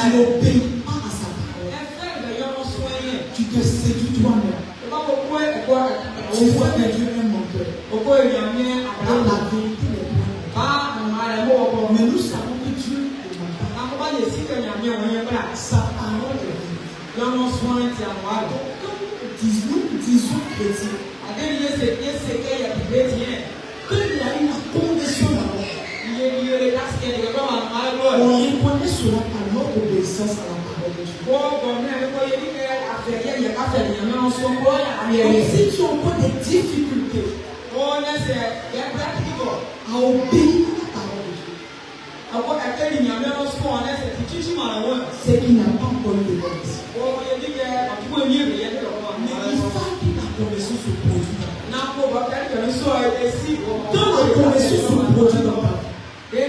tu n'obéis pas à sa parole, tu te séduis toi-même. Tu vois que Dieu est menteur. Et la vérité est pas. Mais nous savons que Dieu est menteur. Sa parole est vraie. Nous disons chrétiens qu'il y a une si tu as des difficultés à obéir à la parole de Dieu, c'est qu'il n'a pas encore eu de bénédiction. Mais il faut que la conversion se produise. Quand la conversion se produit dans ta vie,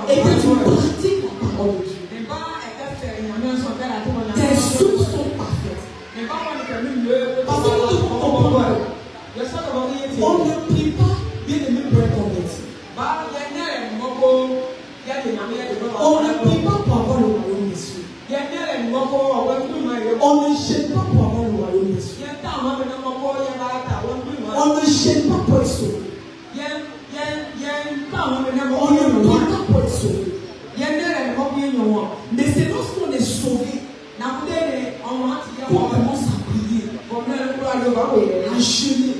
et que tu pratiques la parole de Dieu, tes sources sont parfaites. Parce que nous comprenons, on ne prie pas bien aimé pour être converti. On ne prie pas pour avoir le royaume des cieux. On ne gêne pas pour avoir le royaume des cieux. On ne gêne pas pour être sauvé. On ne prie pas pour être sauvé. Mais c'est lorsqu'on est sauvé qu'on commence à prier, à jeûner,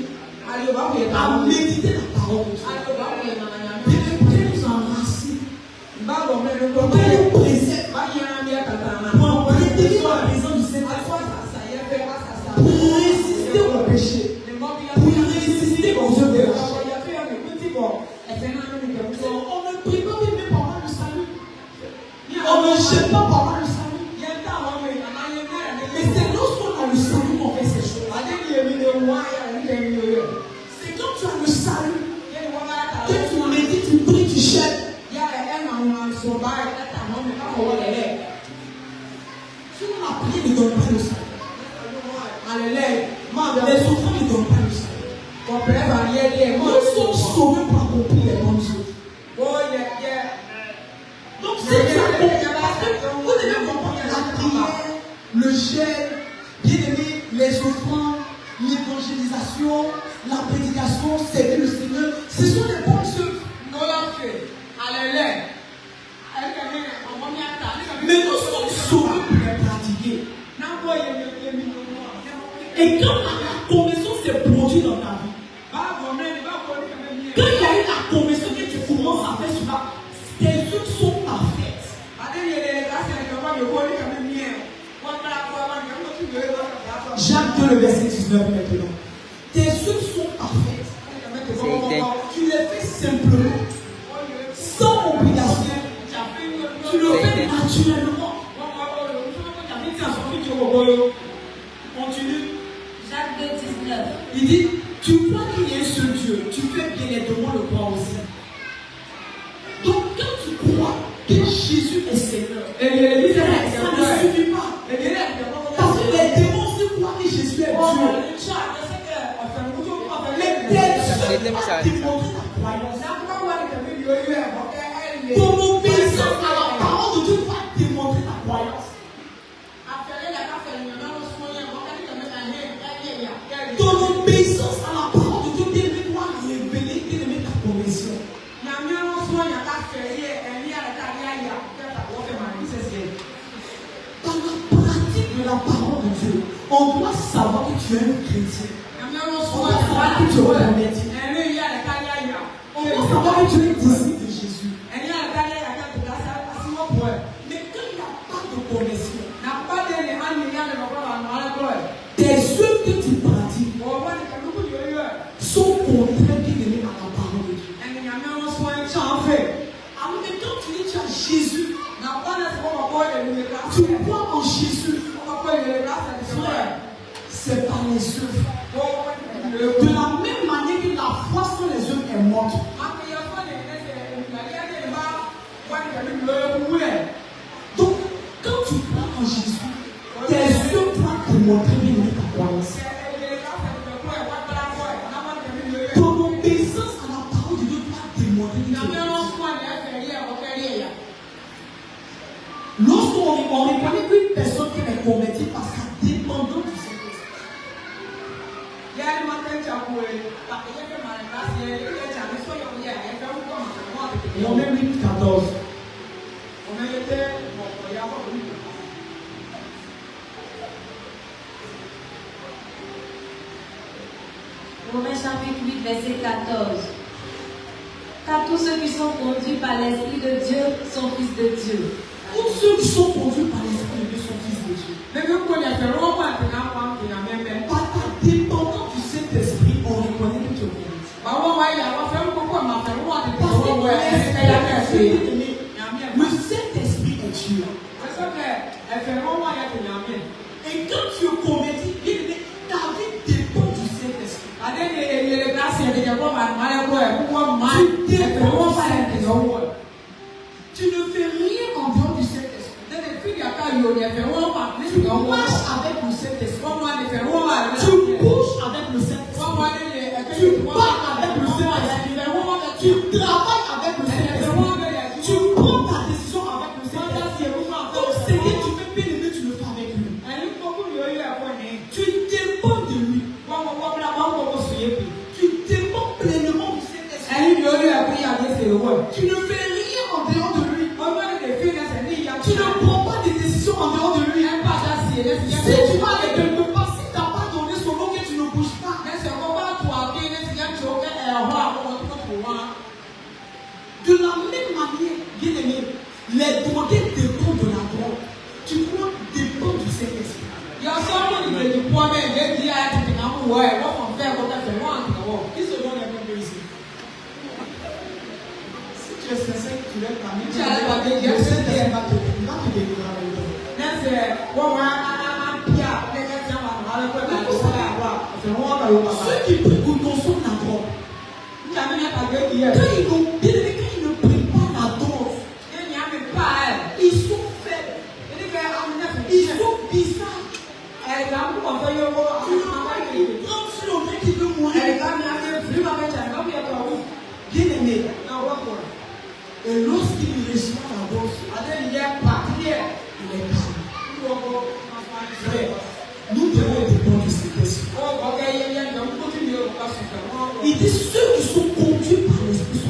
à méditer la parole de Dieu. Qu'elle nous enracine, qu'elle nous préserve, pour prétenir la présence du Seigneur, pour résister au péché, pour résister aux œuvres de la chair. On ne prie pas même pour avoir le salut. On ne gêne pas pour avoir le salut. Mais c'est lorsqu'on a le salut qu'on fait ces choses. C'est quand tu as le salut que tu médites, tu pries, tu cherches. Sinon la prière ne donne pas le salut. Les souffrances ne donnent pas le salut. Nous sommes sauvés pour accomplir les bonnes choses. Donc si tu as compris, vous devez comprendre la prière, le jeûne, bien aimé, les offrandes, l'évangélisation, la prédication, servir le Seigneur, ce sont des bonnes choses. Mais nous sommes sauvés pour les pratiquer. Et quand la conversion s'est produite dans ta vie, quand il y a eu la conversion que tu commences à faire cela, tes œuvres sont parfaites. Jacques 2, le verset 19 maintenant. Tes œuvres sont parfaites. Tu les fais simplement, sans obligation. Tu le fais naturellement. Continue. Jacques 2, 19. Il dit, tu crois qu'il y a un seul Dieu, tu fais bien les demandes le croire aussi. Donc quand tu crois que Jésus est Seigneur, ça ne suffit pas. Parce que les démons aussi croient que Jésus est Dieu. Mais tes œuvres doivent démontrer ta croyance. Ton obéissance à la parole de Dieu doit démontrer ta croyance. Ton obéissance à la parole de Dieu doit révéler ta conversion. Dans la pratique de la parole de Dieu, on doit savoir que tu es un chrétien. On doit savoir que tu es converti. On doit savoir que tu es disciple de Jésus. Mais quand il n'y a pas de conversion, tes œuvres que tu pratiques sont contraires à la parole de Dieu. Alors mais quand tu dis tu as Jésus, tu crois en Jésus, frère, c'est par les œuvres. De la même manière que la foi sans les œuvres est morte. Donc, quand tu crois en Jésus, tes œuvres doivent démontrer ta croyance. Ton obéissance à la parole de Dieu doit démontrer ta croyance. Lorsqu'on reconnaît qu'une personne qui est convertie par sa dépendance du Saint-Esprit, Romains 8, 14. Romains chapitre 8, verset 14. Car tous ceux qui sont conduits par l'Esprit de Dieu sont fils de Dieu. Tous ceux qui sont conduits par l'Esprit de Dieu sont fils de Dieu. Par ta Le Saint-Esprit est Dieu. Et quand tu es converti, ta vie dépend du Saint-Esprit. Tu ne fais rien en dehors du Saint-Esprit. Tu marches avec le Saint-Esprit. Tu bouges avec le Saint-Esprit. Tu parles avec le Saint-Esprit. Tu travailles avec le Saint-Esprit. Tu prends ta décision avec le Saint-Esprit. Donc Seigneur, tu fais bien aimer, tu le fais avec lui. Tu dépends de lui. Tu dépends pleinement du Saint-Esprit. Tu ne fais rien en dehors de lui. Tu ne prends pas des décisions en dehors de lui. Si tu vas aller quelque part, si tu n'as pas donné son nom, que tu ne bouges pas. De la même manière, bien aimé, les drogués dépendent de la drogue. Tu dois dépendre du Saint-Esprit. Qui se donne un peu ici? Si tu es sincère, tu lèves ta main. Le Saint-Esprit va te délivrer. Ceux qui prient pour consommer la drogue, quand ils ne prient pas la drogue, ils sont faibles, ils sont bizarres. Comme si on est qui veut mourir. Bien aimé. Et lorsqu'il reçoit la dose, il est calme. Nous devons dépendre de cet esprit. Il dit ceux qui sont conduits par l'esprit sont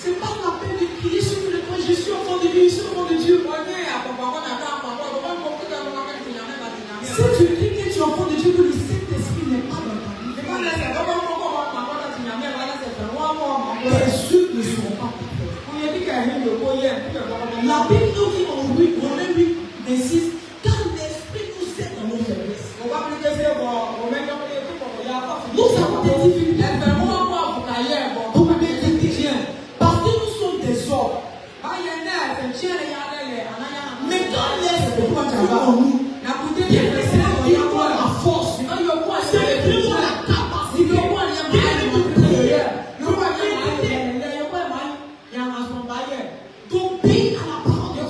c'est pas la peine de crier sur le toit. Je suis enfant de Dieu, je suis enfant de Dieu. Si tu dis que tu es enfant de Dieu, que le Saint-Esprit n'est pas dans ta vie, tes yeux ne seront pas parfaits. La Bible nous dit en Romains 8:6, car l'Esprit nous aide dans nos faiblesses. Nous avons des difficultés. Parce que nous sommes des hommes. Mais quand l'Esprit est en nous, il voit la force, il voit la capacité. D'obéir à la parole de Dieu.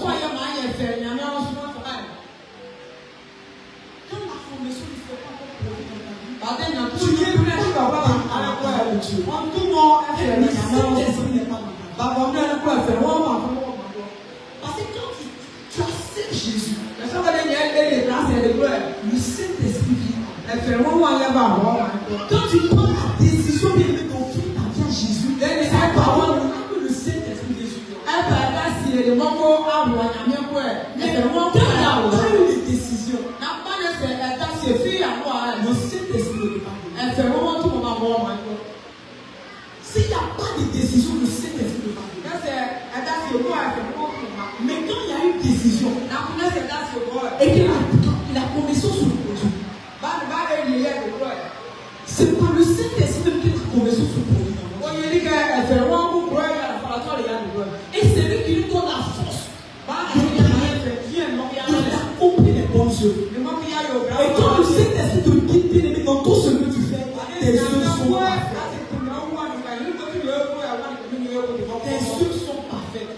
Quand la formation ne fait pas produit dans ta vie, tu n'es plus à la parole de Dieu. Le Saint-Esprit n'est pas dans ta vie. Parce que quand tu acceptes Jésus, le Saint-Esprit vient. Quand tu prends la décision de confier ta vie à Jésus, sa parole, que le Saint-Esprit vient sur toi. Mais quand il n'y a pas eu de décision, le Saint-Esprit ne peut pas venir. S'il n'y a pas de décision, le Saint-Esprit ne peut pas venir. Mais quand il y a une décision, et que la commission se produit, c'est par le Saint-Esprit même que la commission se produit. Et c'est lui qui nous donne la force d'accomplir les bonnes œuvres. Et quand le Saint-Esprit te guide, bien aimé, dans tout ce que tu fais, tes œuvres sont parfaites. Tes œuvres sont parfaites.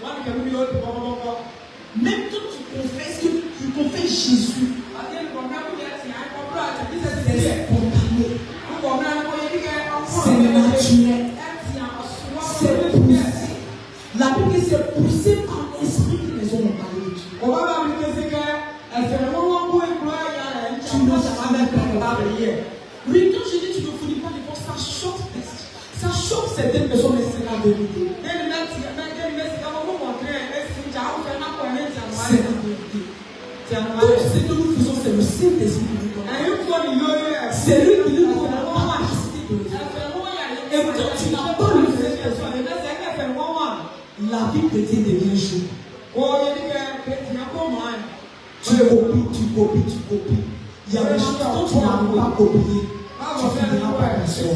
Même quand tu confesses que tu confesses Jésus, c'est spontané, c'est naturel, c'est poussé. La Bible dit c'est poussé par l'esprit que les hommes ont parlé de Dieu. Tu ne seras même pas capable. Oui, quand je dis tu ne finis pas les forces, ça choque certaines personnes, mais c'est la vérité. C'est la vérité. Tout ce que nous faisons, c'est le Saint-Esprit qui nous donne. C'est lui qui nous donne la capacité de le faire. Et quand tu n'as pas le Saint-Esprit, la vie chrétienne devient chaude. Tu copies. Il y a des choses dont tu n'arrives pas à copier. finiras par t'asseoir.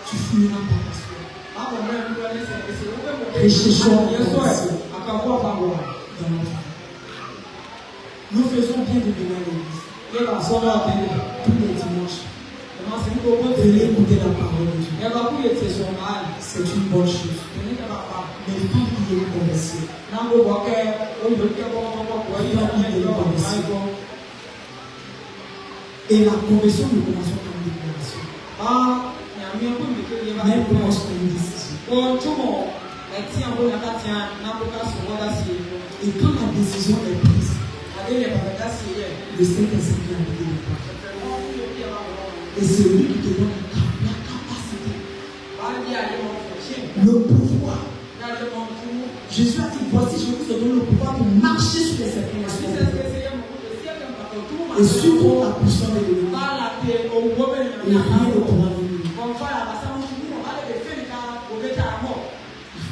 Tu finiras par t'asseoir. Recherchons la conversion dans notre vie. Nous faisons bien de venir à l'église tous les dimanches. Venez écouter la parole de Dieu. C'est une bonne chose. Mais pas qu'il y ait une conversion. Et la conversion ne commence pas par une déclaration. Mais elle commence par une décision. Et quand la décision est prise, le Saint-Esprit a été le pas. Et c'est lui qui te donne la capacité, le pouvoir. Jésus a dit, voici, je vous donne le pouvoir pour marcher sur les serpents et sur toute la puissance de l'ennemi. Et rien ne pourra nous nuire. Il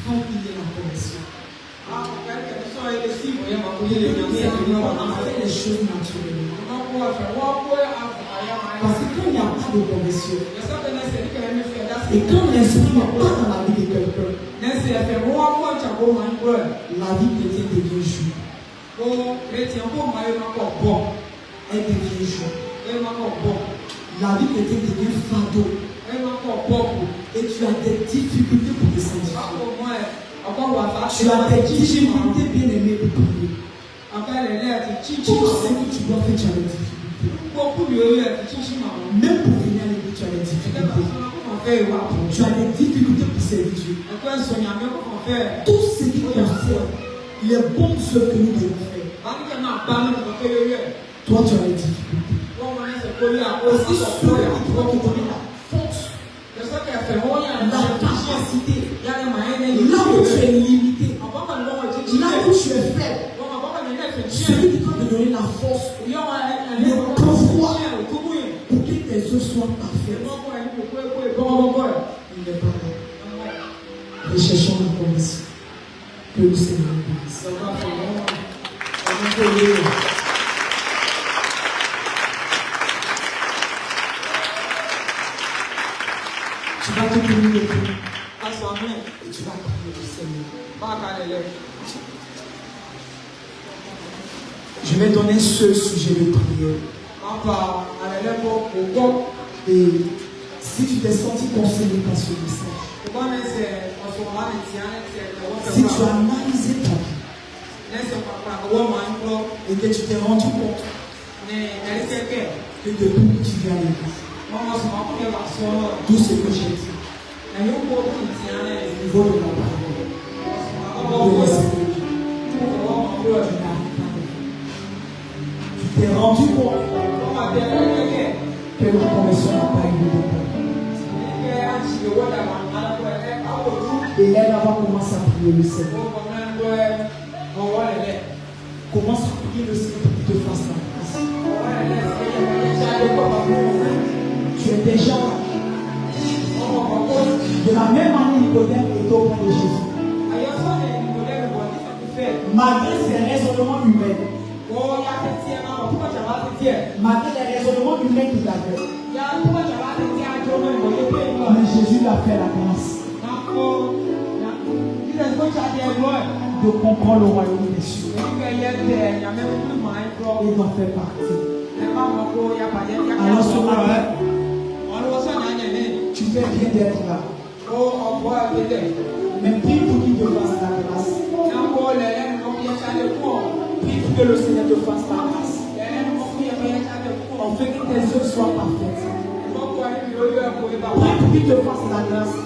faut qu'il y ait la conversion. On fait les choses naturellement. Parce que quand il n'y a pas de conversion, et quand l'esprit n'est pas dans la vie de quelqu'un, la vie chrétienne devient joue. Elle devient joue. La vie chrétienne devient fardeau. Et tu as des difficultés pour te sanctifier. Tu as des difficultés bien aimées pour prier. Tout ce que tu dois faire, tu as des difficultés. Même pour venir à l'église, tu as des difficultés. Tu as des difficultés pour servir Dieu. Tout ce qui concerne les bonnes œuvres que nous devons faire, toi tu as des difficultés. Parce que celui qui doit te donner la force, la capacité, là où tu es limité, là où tu es faible, celui qui doit te donner la force, le pouvoir pour que tes œuvres soient parfaites, il n'est pas là. Recherchons la conversion. Que le Seigneur nous bénisse. Tu vas te donner le prix. Et tu vas prier le Seigneur. Je vais donner ce sujet de prière. Et si tu t'es senti concerné par ce message, si tu as analysé ta vie et que tu t'es rendu compte que depuis que tu viens à l'église, tout ce que j'ai dit au niveau de la parole, de l'esprit, tu t'es rendu compte que la conversion n'a pas eu lieu. Et elle va commencer à prier le Seigneur. Commence à prier le Seigneur pour qu'il te fasse la grâce. Tu es déjà là. De la même manière, Nicodème est auprès de Jésus. Malgré ses raisonnements humains, malgré les raisonnements humains qu'il avait, mais Jésus l'a fait la grâce de comprendre le royaume des cieux. Il doit faire partie. Alors ce matin, tu fais bien d'être là. Mais prie pour qu'il te fasse la grâce. Prie pour que le Seigneur te fasse la grâce. On fait que tes œuvres soient parfaites. Prie pour qu'il te fasse la grâce.